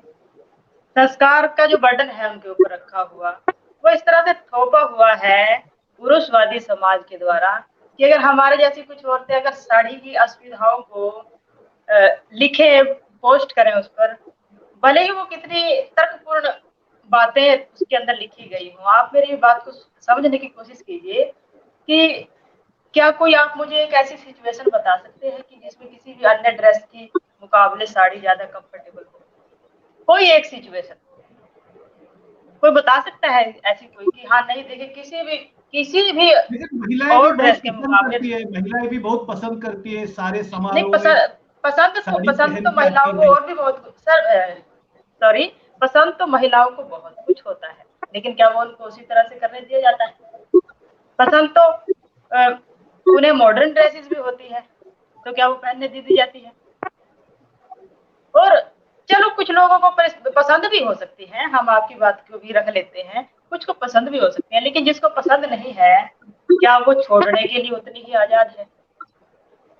संस्कार का जो बर्डन है उनके ऊपर रखा हुआ वो इस तरह से थोपा हुआ है पुरुषवादी समाज के द्वारा कि अगर हमारे जैसी कुछ औरतें अगर साड़ी की असुविधाओं को लिखे, पोस्ट करें उस पर, भले ही वो कितनी तर्कपूर्ण बातें उसके अंदर लिखी गई हो, आप मेरी बात को समझने की कोशिश कीजिए कि क्या कोई आप मुझे एक ऐसी सिचुएशन बता सकते हैं कि जिसमें किसी भी अन्य ड्रेस की मुकाबले साड़ी ज्यादा कंफर्टेबल हो? कोई एक सिचुएशन कोई बता सकता है ऐसी कोई कि हाँ नहीं देखे किसी भी लेकिन महिलाएं और भी ड्रेस बहुत के पसंद मुकाबले करती है, महिलाएं भी बहुत पसंद करती है सारे नहीं समारोह में साड़ी पसंद पहन तो के महिलाओं आती को है। और भी बहुत सर सॉरी, पसंद तो महिलाओं को बहुत कुछ होता है, लेकिन क्या वो उनको उसी तरह से करने दिया जाता है? पसंद तो उन्हें मॉडर्न ड्रेसेस भी होती है, तो क्या वो पहनने दी जाती है? और चलो कुछ लोगों को पसंद भी हो सकती है, हम आपकी बात को भी रख लेते हैं, कुछ को पसंद भी हो सकती है, लेकिन जिसको पसंद नहीं है क्या वो छोड़ने के लिए उतनी ही आजाद है?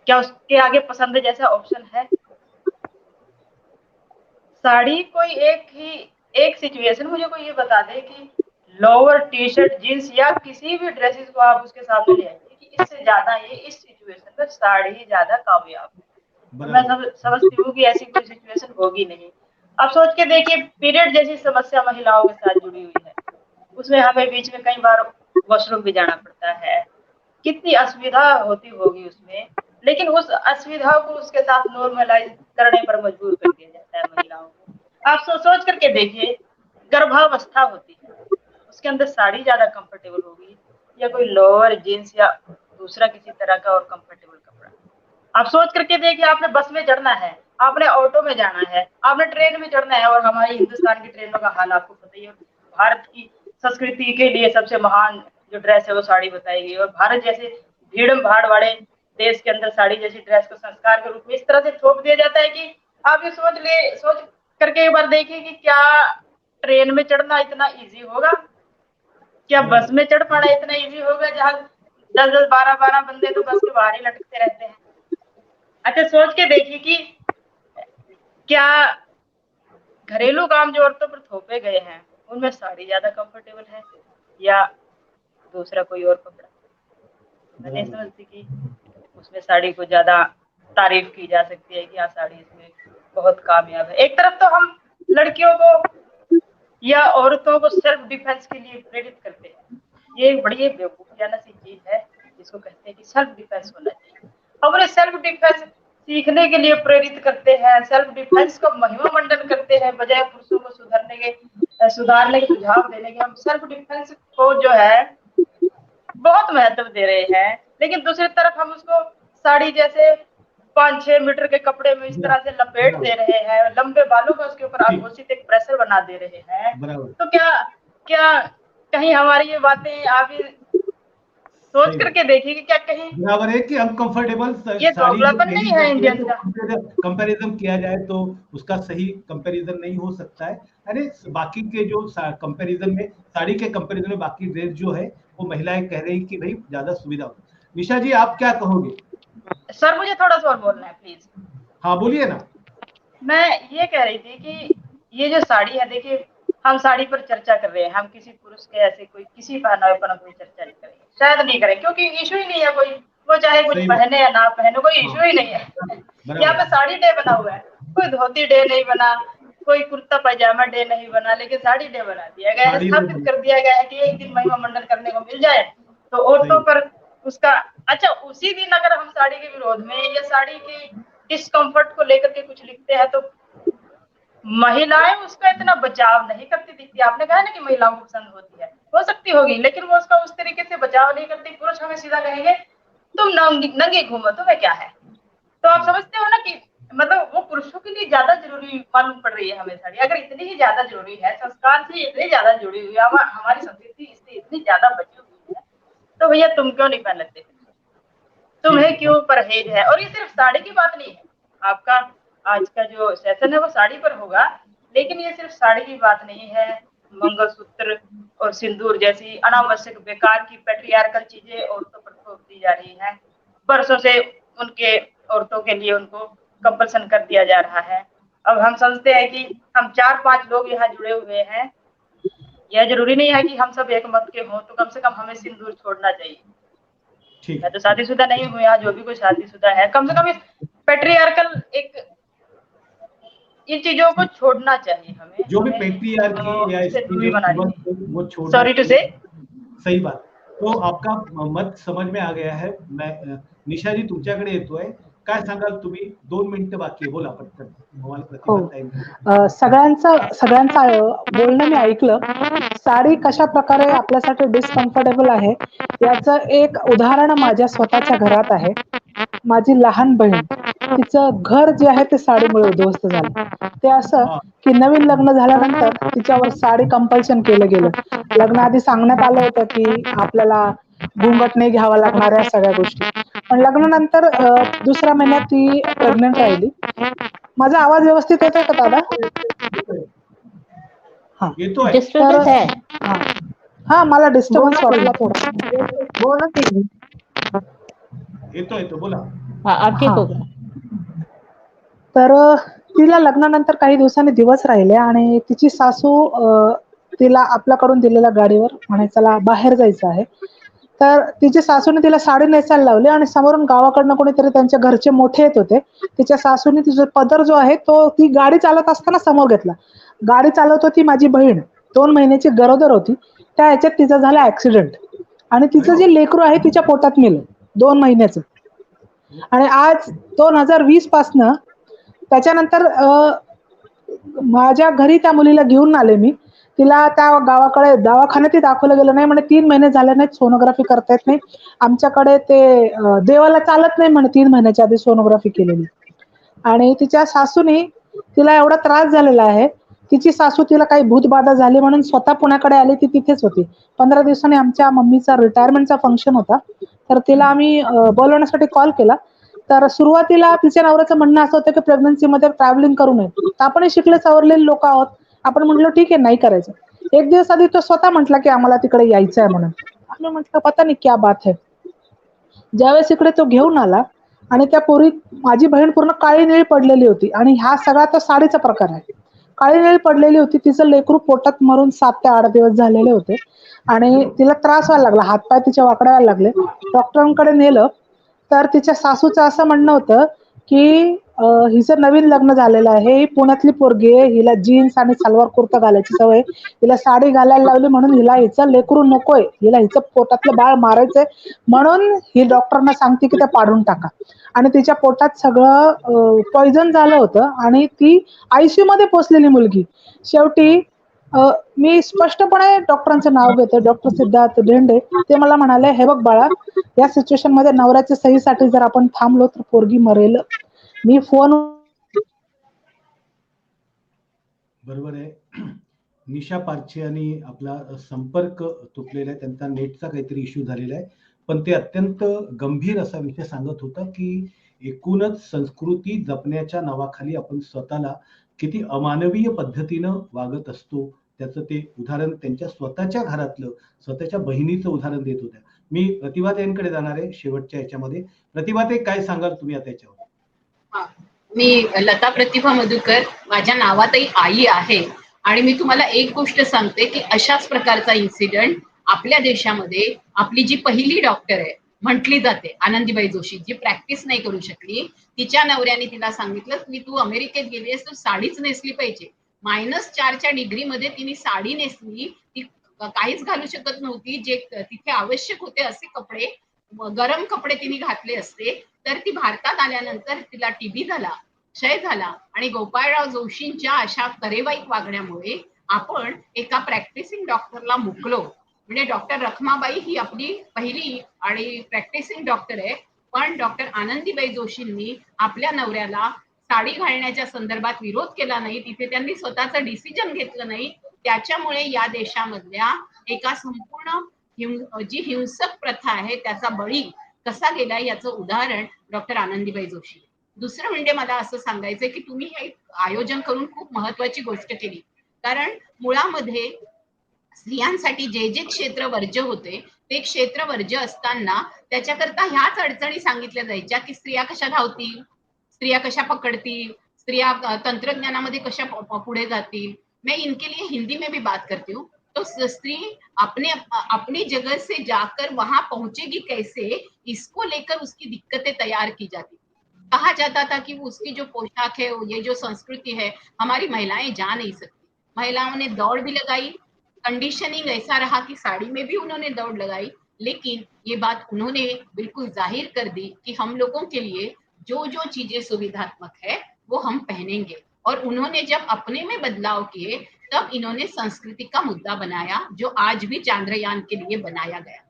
क्या उसके आगे पसंद जैसा ऑप्शन है? साड़ी कोई एक सिचुएशन मुझे कोई ये बता दे कि लोअर टी शर्ट जींस या किसी भी ड्रेसेस को आप उसके सामने ले आइए कि इससे ज्यादा ये इस सिचुएशन में साड़ी ज्यादा कामयाब है। मैं समझती हूँ कि ऐसी कोई सिचुएशन होगी नहीं। आप सोच के देखिए, पीरियड जैसी समस्या महिलाओं के साथ जुड़ी हुई है, उसमें हमें बीच में कई बार वॉशरूम भी जाना पड़ता है, कितनी असुविधा होती होगी उसमें, लेकिन उस असुविधा को उसके साथ नॉर्मलाइज करने पर मजबूर कर दिया जाता है महिलाओं को। आप सोच करके देखिए, गर्भावस्था होती है, उसके अंदर साड़ी ज्यादा कंफर्टेबल होगी या कोई लोअर जींस या दूसरा किसी तरह का और कंफर्टेबल कपड़ा? आप सोच करके देखिए, आपने बस में चढ़ना है, आपने ऑटो में जाना है, आपने ट्रेन में चढ़ना है, और हमारी हिंदुस्तान की ट्रेनों का हाल आपको पता ही है। भारत की संस्कृति के लिए सबसे महान जो ड्रेस है वो साड़ी बताई गई, और भारत जैसे भीड़ भाड़ वाले देश के अंदर साड़ी जैसी ड्रेस को संस्कार के रूप में इस तरह से थोप दिया जाता है कि आप ये सोच करके एक बार देखिए कि क्या ट्रेन में चढ़ना इतना इजी होगा? क्या बस में चढ़ पाना इतना इजी होगा जहाँ 10-10, 12-12 बंदे तो बस के बाहर ही लटकते रहते हैं? अच्छा सोच के देखिए कि क्या घरेलू काम जो औरतों पर थोपे गए हैं उनमें साड़ी ज्यादा कंफर्टेबल है या दूसरा कोई और कपड़ा? मैं नहीं समझती कि उसमें साड़ी को ज्यादा तारीफ की जा सकती है कि हाँ साड़ी इसमें बहुत कामयाब है। एक तरफ तो हम लड़कियों को या औरतों को सेल्फ डिफेंस के लिए प्रेरित करते हैं, ये एक बड़ी बेवकूफियाना सी चीज है जिसको कहते हैं कि सेल्फ डिफेंस होना चाहिए। अब उन्हें सेल्फ डिफेंस सीखने के लिए प्रेरित करते हैं, सेल्फ डिफेंस का महिमा मंडन करते हैं, बजाय पुरुषों को सुधारने के सुझाव देने के हम सेल्फ डिफेंस को जो है बहुत महत्व दे रहे हैं, लेकिन दूसरी तरफ हम उसको साड़ी जैसे 5-6 मीटर के कपड़े में इस तरह से लपेट दे रहे हैं, लंबे बालों का उसके ऊपर आघोषित एक प्रेशर बना दे रहे हैं। तो क्या क्या कहीं हमारी ये बातें आप सोच करके देखिए कि क्या कहीं बराबर है कि अनकंफर्टेबल ये साड़ी जो दोगलापन पहनी नहीं है जाती है इंडियन तो का? कंपैरिजन किया जाए तो उसका सही कंपैरिजन नहीं हो सकता है। अरे बाकी के जो कंपैरिजन में साड़ी के कंपैरिजन में बाकी ड्रेस जो है वो महिलाएं कह रही कि भाई ज्यादा सुविधा हो। निशा जी आप क्या कहोगे? सर मुझे थोड़ा सा और बोलना है प्लीज। हाँ बोलिए ना। मैं ये कह रही थी कि ये जो साड़ी है, देखिए हम साड़ी पर चर्चा कर रहे हैं, हम किसी पुरुष के ऐसे कोई किसी पहनावे पर कोई चर्चा नहीं करेंगे, शायद नहीं करें, क्योंकि इशू ही नहीं है कोई, वो चाहे कुछ पहने या ना पहने, कोई इशू ही नहीं है। यहाँ पे साड़ी डे बना हुआ है, कोई धोती डे नहीं बना, कोई कुर्ता पैजामा डे नहीं बना, लेकिन साड़ी डे बना दिया गया है, स्थापित कर दिया गया है कि एक दिन महिमा मंडन करने को मिल जाए तो औरतों पर उसका। अच्छा उसी दिन अगर हम साड़ी के विरोध में या साड़ी की डिस्कम्फर्ट को लेकर के कुछ लिखते हैं तो महिलाएं उसका इतना बचाव नहीं करती दिखती। आपने कहा ना कि महिलाओं को पसंद होती है, हो सकती होगी, लेकिन वो उसका उस तरीके से बचाव नहीं करती। पुरुष हमें सीधा कहेंगे तुम नंगी घूमो, तुम्हें क्या है? तो आप समझते हो ना कि मतलब वो पुरुषों के लिए ज्यादा जरूरी मालूम पड़ रही है हमें साड़ी। अगर इतनी ही ज्यादा जरूरी है, संस्कार से इतनी ज्यादा जुड़ी हुई है, हमारी संस्कृति इससे इतनी ज्यादा बची हुई है, तो भैया तुम क्यों नहीं पहन लेते? तुम्हें क्यों परहेज है? और ये सिर्फ साड़ी की बात नहीं है, आपका आज का जो सेशन है वो साड़ी पर होगा, लेकिन ये सिर्फ साड़ी की बात नहीं है। मंगलसूत्र और सिंदूर जैसी अनावश्यक बेकार की पेट्रियार्कल चीजें औरतों पर थोप दी जा रही है। बरसों से उनके औरतों के लिए उनको कंपल्सन कर दिया जा रहा है। अब हम समझते हैं कि हम 4-5 लोग यहाँ जुड़े हुए हैं, यह जरूरी नहीं है कि हम सब एक मत के हों, तो कम से कम हमें सिंदूर छोड़ना चाहिए। ठीक मैं तो शादीशुदा नहीं हूँ, यहाँ जो भी कोई शादीशुदा है, कम से कम इस पेट्रियार्कल इन चीजों को छोड़ना चाहिए हमें। जो भी पेट्रियार्की या इससे इसकी दूरी जो बनानी कीमत चाहिए। है, वो छोड़ना सॉरी टू से। सही बात. तो आपका मत समज में आ गया है. मैं निशाजी तुमच्याकडे येतोय. काय सांगाल तुम्ही? 2 मिनिटं बाकी आहे, बोला पटकन. तुम्हाला हो. प्रतिभा टाइम. सगळ्यांचं बोलणं मी ऐकलं. साडी कशा प्रकारे आपल्यासाठी डिस्कम्फर्टेबल आहे याचं एक उदाहरण माझ्या स्वतःच्या घरात आहे. माझी लहान बहीण, तिचं घर जे आहे ते साडीमुळे उद्ध्वस्त झालं. ते असं की नवीन लग्न झाल्यानंतर तिच्यावर साडी कंपल्शन केलं गेलं. लग्नाआधी सांगण्यात आलं होतं की आपल्याला घुंगट नाही घ्यावा लागणार या सगळ्या गोष्टी. पण लग्नानंतर दुसऱ्या महिन्यात ती प्रेग्नंट राहिली. माझा आवाज व्यवस्थित येतोय का दादा? हा. येतोय. डिस्टर्बेंस है. हा, मला डिस्टर्बन्स बोला वाटला तुम्ही. थोडा. बोला तुम्ही. येतोय तो बोला. हाँ अब ठीक हाँ. हो गया. तर तिला लग्नानंतर काही दिवसांनी दिवस राहिले आणि तिची सासू तिला आपल्याकडून दिलेल्या गाडीवर म्हणे चला बाहेर जायचं आहे. तर तिच्या सासूने तिला साडी नेसायला लावली आणि समोरून गावाकडनं कोणीतरी त्यांच्या घरचे मोठे येत होते. तिच्या सासूने तिचा पदर जो आहे तो ती गाडी चालत असताना समोर घेतला. गाडी चालवत होती माझी बहीण, 2 महिन्याची गरोदर होती. त्या ह्याच्यात तिचा झाला ऍक्सिडेंट आणि तिचं जे लेकरू आहे तिच्या पोटात मेलं 2 महिन्याचं. आणि आज 2020 पासनं त्याच्यानंतर माझ्या घरी त्या मुलीला घेऊन आले मी. तिला त्या गावाकडे दवाखान्यातही दाखवलं गेलं नाही. म्हणे 3 महिने झाले नाहीत, सोनोग्राफी करता येत नाही. आमच्याकडे ते देवाला चालत नाही म्हणे 3 महिन्याच्या आधी सोनोग्राफी केलेली. आणि तिच्या सासूने तिला एवढा त्रास झालेला आहे. तिची सासू तिला काही भूतबाधा झाली म्हणून स्वतः पुण्याकडे आली, ती तिथेच होती. 15 दिवसांनी आमच्या मम्मीचा रिटायरमेंटचा फंक्शन होता. तर तिला आम्ही बोलवण्यासाठी कॉल केला. तर सुरुवातीला तिच्या नवऱ्याचं म्हणणं असं होतं की प्रेग्नन्सीमध्ये ट्रॅव्हलिंग करू नये. आपण शिकले सवरलेले लोक आहोत. आपण म्हटलं ठीक आहे, नाही करायचं. 1 दिवस आधी तो स्वतः म्हटला की आम्हाला तिकडे यायचं आहे म्हणून. आम्ही म्हटलं पता नाही क्या बात है. ज्यावेळेस इकडे तो घेऊन आला आणि त्या पोरी, माझी बहीण पूर्ण काळी निळी पडलेली होती आणि हा सगळा तो साडीचा प्रकार आहे. काळी निळी पडलेली होती. तिचं लेकरू पोटात मरून 7 ते 8 दिवस झालेले होते आणि तिला त्रास व्हायला लागला. हातपाय तिच्या वाकडे व्हायला लागले. डॉक्टरांकडे नेलं तर तिच्या सासूचं असं म्हणणं होतं की हिचं नवीन लग्न झालेलं आहे, ही पुण्यातली पोरगी आहे, हिला जीन्स आणि सलवार कुर्ता घालायची सवय, हिला साडी घालायला लावली म्हणून हिला हिचं लेकरू नकोय, हिला हिचं पोटातलं बाळ मारायचंय म्हणून ही डॉक्टरांना सांगते की ते पाडून टाका. आणि तिच्या पोटात सगळं पॉइझन झालं होतं आणि ती आयसीयू मध्ये पोहोचलेली मुलगी. शेवटी मी स्पष्टपणे डॉक्टरांचं नाव घेते, डॉक्टर सिद्धार्थ धेंडे. ते मला म्हणाले, हे बघ बाळा, या सिच्युएशन मध्ये नवऱ्याच्या सहीसाठी जर आपण थांबलो तर पोरगी मरेल. मी फोन बरोबर आहे. निशा पारचे आणि आपला संपर्क तुटलेला आहे. त्यांचा नेटचा काहीतरी इश्यू झालेला आहे. पण ते अत्यंत गंभीर असा विषय सांगत होता की एकूणच संस्कृती जपण्याच्या नावाखाली आपण स्वतःला किती अमानवीय पद्धतीनं वागत असतो. त्याचं ते उदाहरण त्यांच्या स्वतःच्या घरातलं, स्वतःच्या बहिणीचं उदाहरण देत होत्या. मी प्रतिभाताईंकडे जाणार आहे शेवटच्या याच्यामध्ये. प्रतिभाताई, काय सांगाल तुम्ही आता याच्यावर? हा. मी लता प्रतिभा मधुकर, माझ्या नावातही आई आहे. आणि मी तुम्हाला एक गोष्ट सांगते की अशाच प्रकारचा इन्सिडेंट आपल्या देशामध्ये आपली जी पहिली डॉक्टर आहे म्हटली जाते, आनंदीबाई जोशी, जी प्रॅक्टिस नाही करू शकली, तिच्या नवऱ्याने तिला सांगितलं की तू अमेरिकेत गेलीस तर साडीच नेसली पाहिजे. -4च्या डिग्रीमध्ये तिने साडी नेसली. ती काहीच घालू शकत नव्हती. जे तिथे आवश्यक होते असे कपडे, गरम कपडे तिने घातले असते. तर ती भारतात आल्यानंतर तिला टीबी झाला, क्षय झाला आणि गोपाळराव जोशींच्या अशा तरेवाईक वागण्यामुळे आपण एका प्रॅक्टिसिंग डॉक्टरला मुकलो. म्हणजे डॉक्टर रखमाबाई ही आपली पहिली आणि प्रॅक्टिसिंग डॉक्टर आहे, पण डॉक्टर आनंदीबाई जोशींनी आपल्या नवऱ्याला साडी घालण्याच्या संदर्भात विरोध केला नाही, तिथे त्यांनी स्वतःचा डिसिजन घेतलं नाही, त्याच्यामुळे या देशामधल्या एका संपूर्ण जी हिंसक प्रथा आहे त्याचा बळी कसा गेला याचं उदाहरण डॉक्टर आनंदीबाई जोशी. दुसरं म्हणजे मला असं सांगायचंय की तुम्ही हे आयोजन करून खूप महत्वाची गोष्ट केली, कारण मुळामध्ये स्त्रियांसाठी जे जे क्षेत्र वर्ज्य होते ते क्षेत्र वर्ज्य असताना त्याच्याकरता ह्याच अडचणी सांगितल्या जायच्या की स्त्रिया कशा धावतील, स्त्रिया कशा पकडतील, स्त्रिया तंत्रज्ञानामध्ये कशा पुढे जातील. मैं इनके लिए हिंदी में भी बात करती हूँ. तो स्त्री अपने अपनी जगह से जाकर वहां पहुंचेगी कैसे, इसको लेकर उसकी दिक्कतें तैयार की जाती. कहा जाता था कि उसकी जो पोशाक है, ये जो संस्कृति है, हमारी महिलाएं जा नहीं सकती. महिलाओं ने दौड़ भी लगाई, कंडीशनिंग ऐसा रहा कि साड़ी में भी उन्होंने दौड़ लगाई, लेकिन ये बात उन्होंने बिल्कुल जाहिर कर दी कि हम लोगों के लिए जो जो चीजें सुविधात्मक है वो हम पहनेंगे. और उन्होंने जब अपने में बदलाव किए तब इन्होंने संस्कृति का मुद्दा बनाया, जो आज भी चांद्रयान के लिए बनाया गया.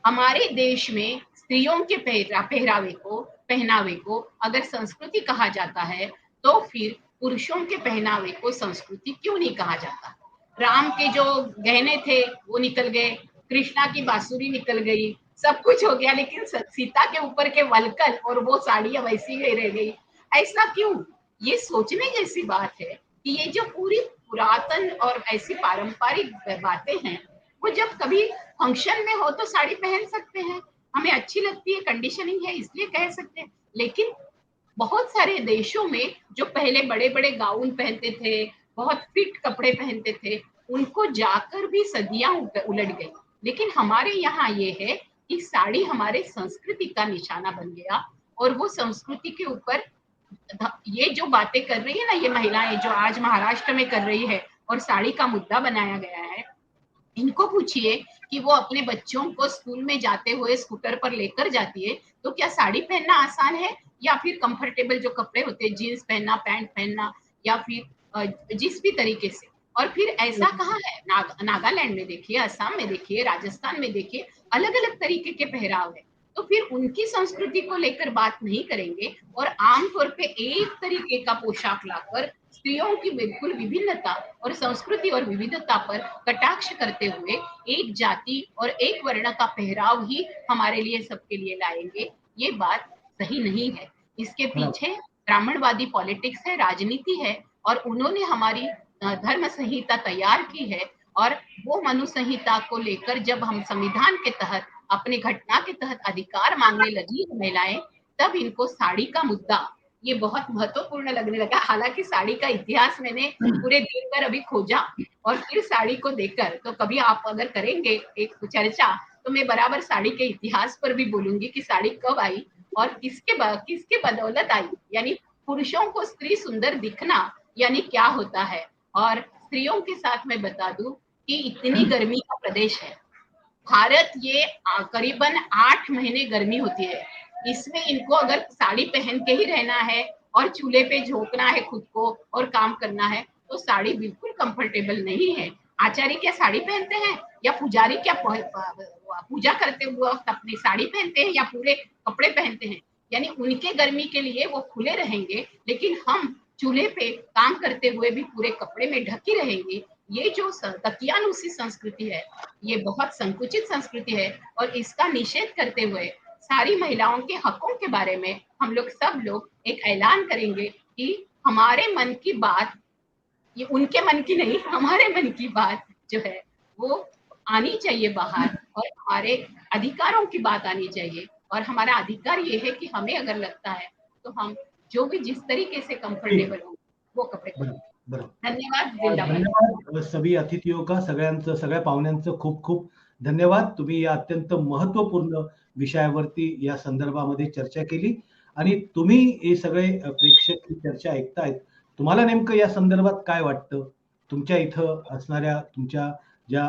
हमारे देश में स्त्रियों के पहनावे को अगर संस्कृति कहा जाता है तो फिर पुरुषों के पहनावे को संस्कृति क्यों नहीं कहा जाता. राम के जो गहने थे वो निकल गए, कृष्णा की बांसुरी निकल गई, सब कुछ हो गया, लेकिन सीता के ऊपर के वलकल और वो साड़ियां वैसी ही रह गई. ऐसा क्यों? ये सोचने जैसी बात है कि ये जो पूरी पुरातन और ऐसी पारंपरिक बातें हैं वो जब कभी फंक्शन में हो तो साड़ी पहन सकते हैं, हमें अच्छी लगती है, कंडीशनिंग है इसलिए कह सकते हैं. लेकिन बहुत सारे देशों में जो पहले बड़े बड़े गाउन पहनते थे, बहुत फिट कपड़े पहनते थे, उनको जाकर भी सदियां उलट गई. लेकिन हमारे यहाँ ये है कि साड़ी हमारे संस्कृति का निशाना बन गया, और वो संस्कृति के ऊपर ये जो बातें कर रही है ना ये महिलाएं जो आज महाराष्ट्र में कर रही है और साड़ी का मुद्दा बनाया गया है, इनको पूछिए कि वो अपने बच्चों को स्कूल में जाते हुए स्कूटर पर लेकर जाती है तो क्या साड़ी पहनना आसान है, या फिर कंफर्टेबल जो कपड़े होते हैं जीन्स पहनना, पैंट पहनना, या फिर जिस भी तरीके से. और फिर ऐसा कहाँ है, नागालैंड में देखिए, असम में देखिए, राजस्थान में देखिए, अलग अलग तरीके के पहराव है. तो फिर उनकी संस्कृति को लेकर बात नहीं करेंगे और आमतौर पे एक तरीके का पोशाक लाकर स्त्रियों की बिल्कुल विभिन्नता और संस्कृति और विविधता पर कटाक्ष करते हुए एक जाति और एक वर्ण का पहराव ही हमारे लिए सबके लिए लाएंगे, ये बात सही नहीं है. इसके पीछे ब्राह्मणवादी पॉलिटिक्स है, राजनीति है, और उन्होंने हमारी धर्म संहिता तैयार की है, और वो मनु संहिता को लेकर जब हम संविधान के तहत अपने घटना के तहत अधिकार मांगने लगी महिलाएं, तब इनको साड़ी का मुद्दा ये बहुत महत्वपूर्ण लगने लगा. हालांकि साड़ी का इतिहास मैंने पूरे दिन भर अभी खोजा और फिर साड़ी को देखकर, तो कभी आप अगर करेंगे एक चर्चा तो मैं बराबर साड़ी के इतिहास पर भी बोलूंगी कि साड़ी कब आई और किसके बदौलत आई, यानी पुरुषों को स्त्री सुंदर दिखना यानी क्या होता है. और स्त्रियों के साथ मैं बता दूं कि इतनी गर्मी का प्रदेश है भारत, ये करीबन 8 महीने गर्मी होती है, इसमें इनको अगर साड़ी पहन के ही रहना है और चूल्हे पे झोंकना है खुद को और काम करना है तो साड़ी बिल्कुल कंफर्टेबल नहीं है. आचार्य क्या साड़ी पहनते हैं, या पुजारी क्या पूजा करते हुए अपनी साड़ी पहनते हैं या पूरे कपड़े पहनते हैं, यानी उनके गर्मी के लिए वो खुले रहेंगे, लेकिन हम चूल्हे पे काम करते हुए भी पूरे कपड़े में ढकी रहेंगे. ये जो तकियानुसी संस्कृति है ये बहुत संकुचित संस्कृति है, और इसका निषेध करते हुए सारी महिलाओं के हकों के बारे में हम लोग सब लोग एक ऐलान करेंगे कि हमारे मन की बात, ये उनके मन की नहीं, हमारे मन की बात जो है वो आनी चाहिए बाहर, और हमारे अधिकारों की बात आनी चाहिए. और हमारा अधिकार ये है कि हमें अगर लगता है तो हम जो भी जिस तरीके से कंफर्टेबल हो वो कपड़े. धन्यवाद. धन्यवाद सभी अतिथियों का, सगळ्या पाहुण्यांचं खूप खूप धन्यवाद. तुम्ही या अत्यंत महत्वपूर्ण विषयावरती या संदर्भामध्ये चर्चा केली, आणि तुम्ही हे सगळे प्रेक्षक ही चर्चा ऐकतायत, तुम्हाला नेमकं या संदर्भात काय वाटतं? तुमच्या इथं असणाऱ्या तुमच्या ज्या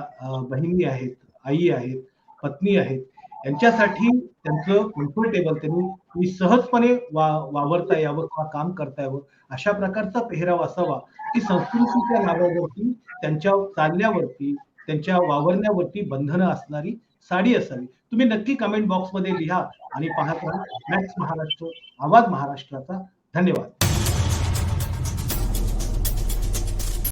बहिणी आहेत, आई आहेत, पत्नी आहेत, यांच्यासाठी त्यांचं कम्फर्टेबल, त्यांनी सहजपणे वावरता यावं किंवा काम करता यावं अशा प्रकारचा पेहराव असावा की संस्कृतीच्या नावावरती, त्यांच्या चालण्यावरती, त्यांच्या वावरण्यावरती बंधनं असणारी साडी असावी. तुम्ही नक्की कमेंट बॉक्समध्ये लिहा आणि पाहत राहा मॅक्स महाराष्ट्र, आवाज महाराष्ट्राचा. धन्यवाद.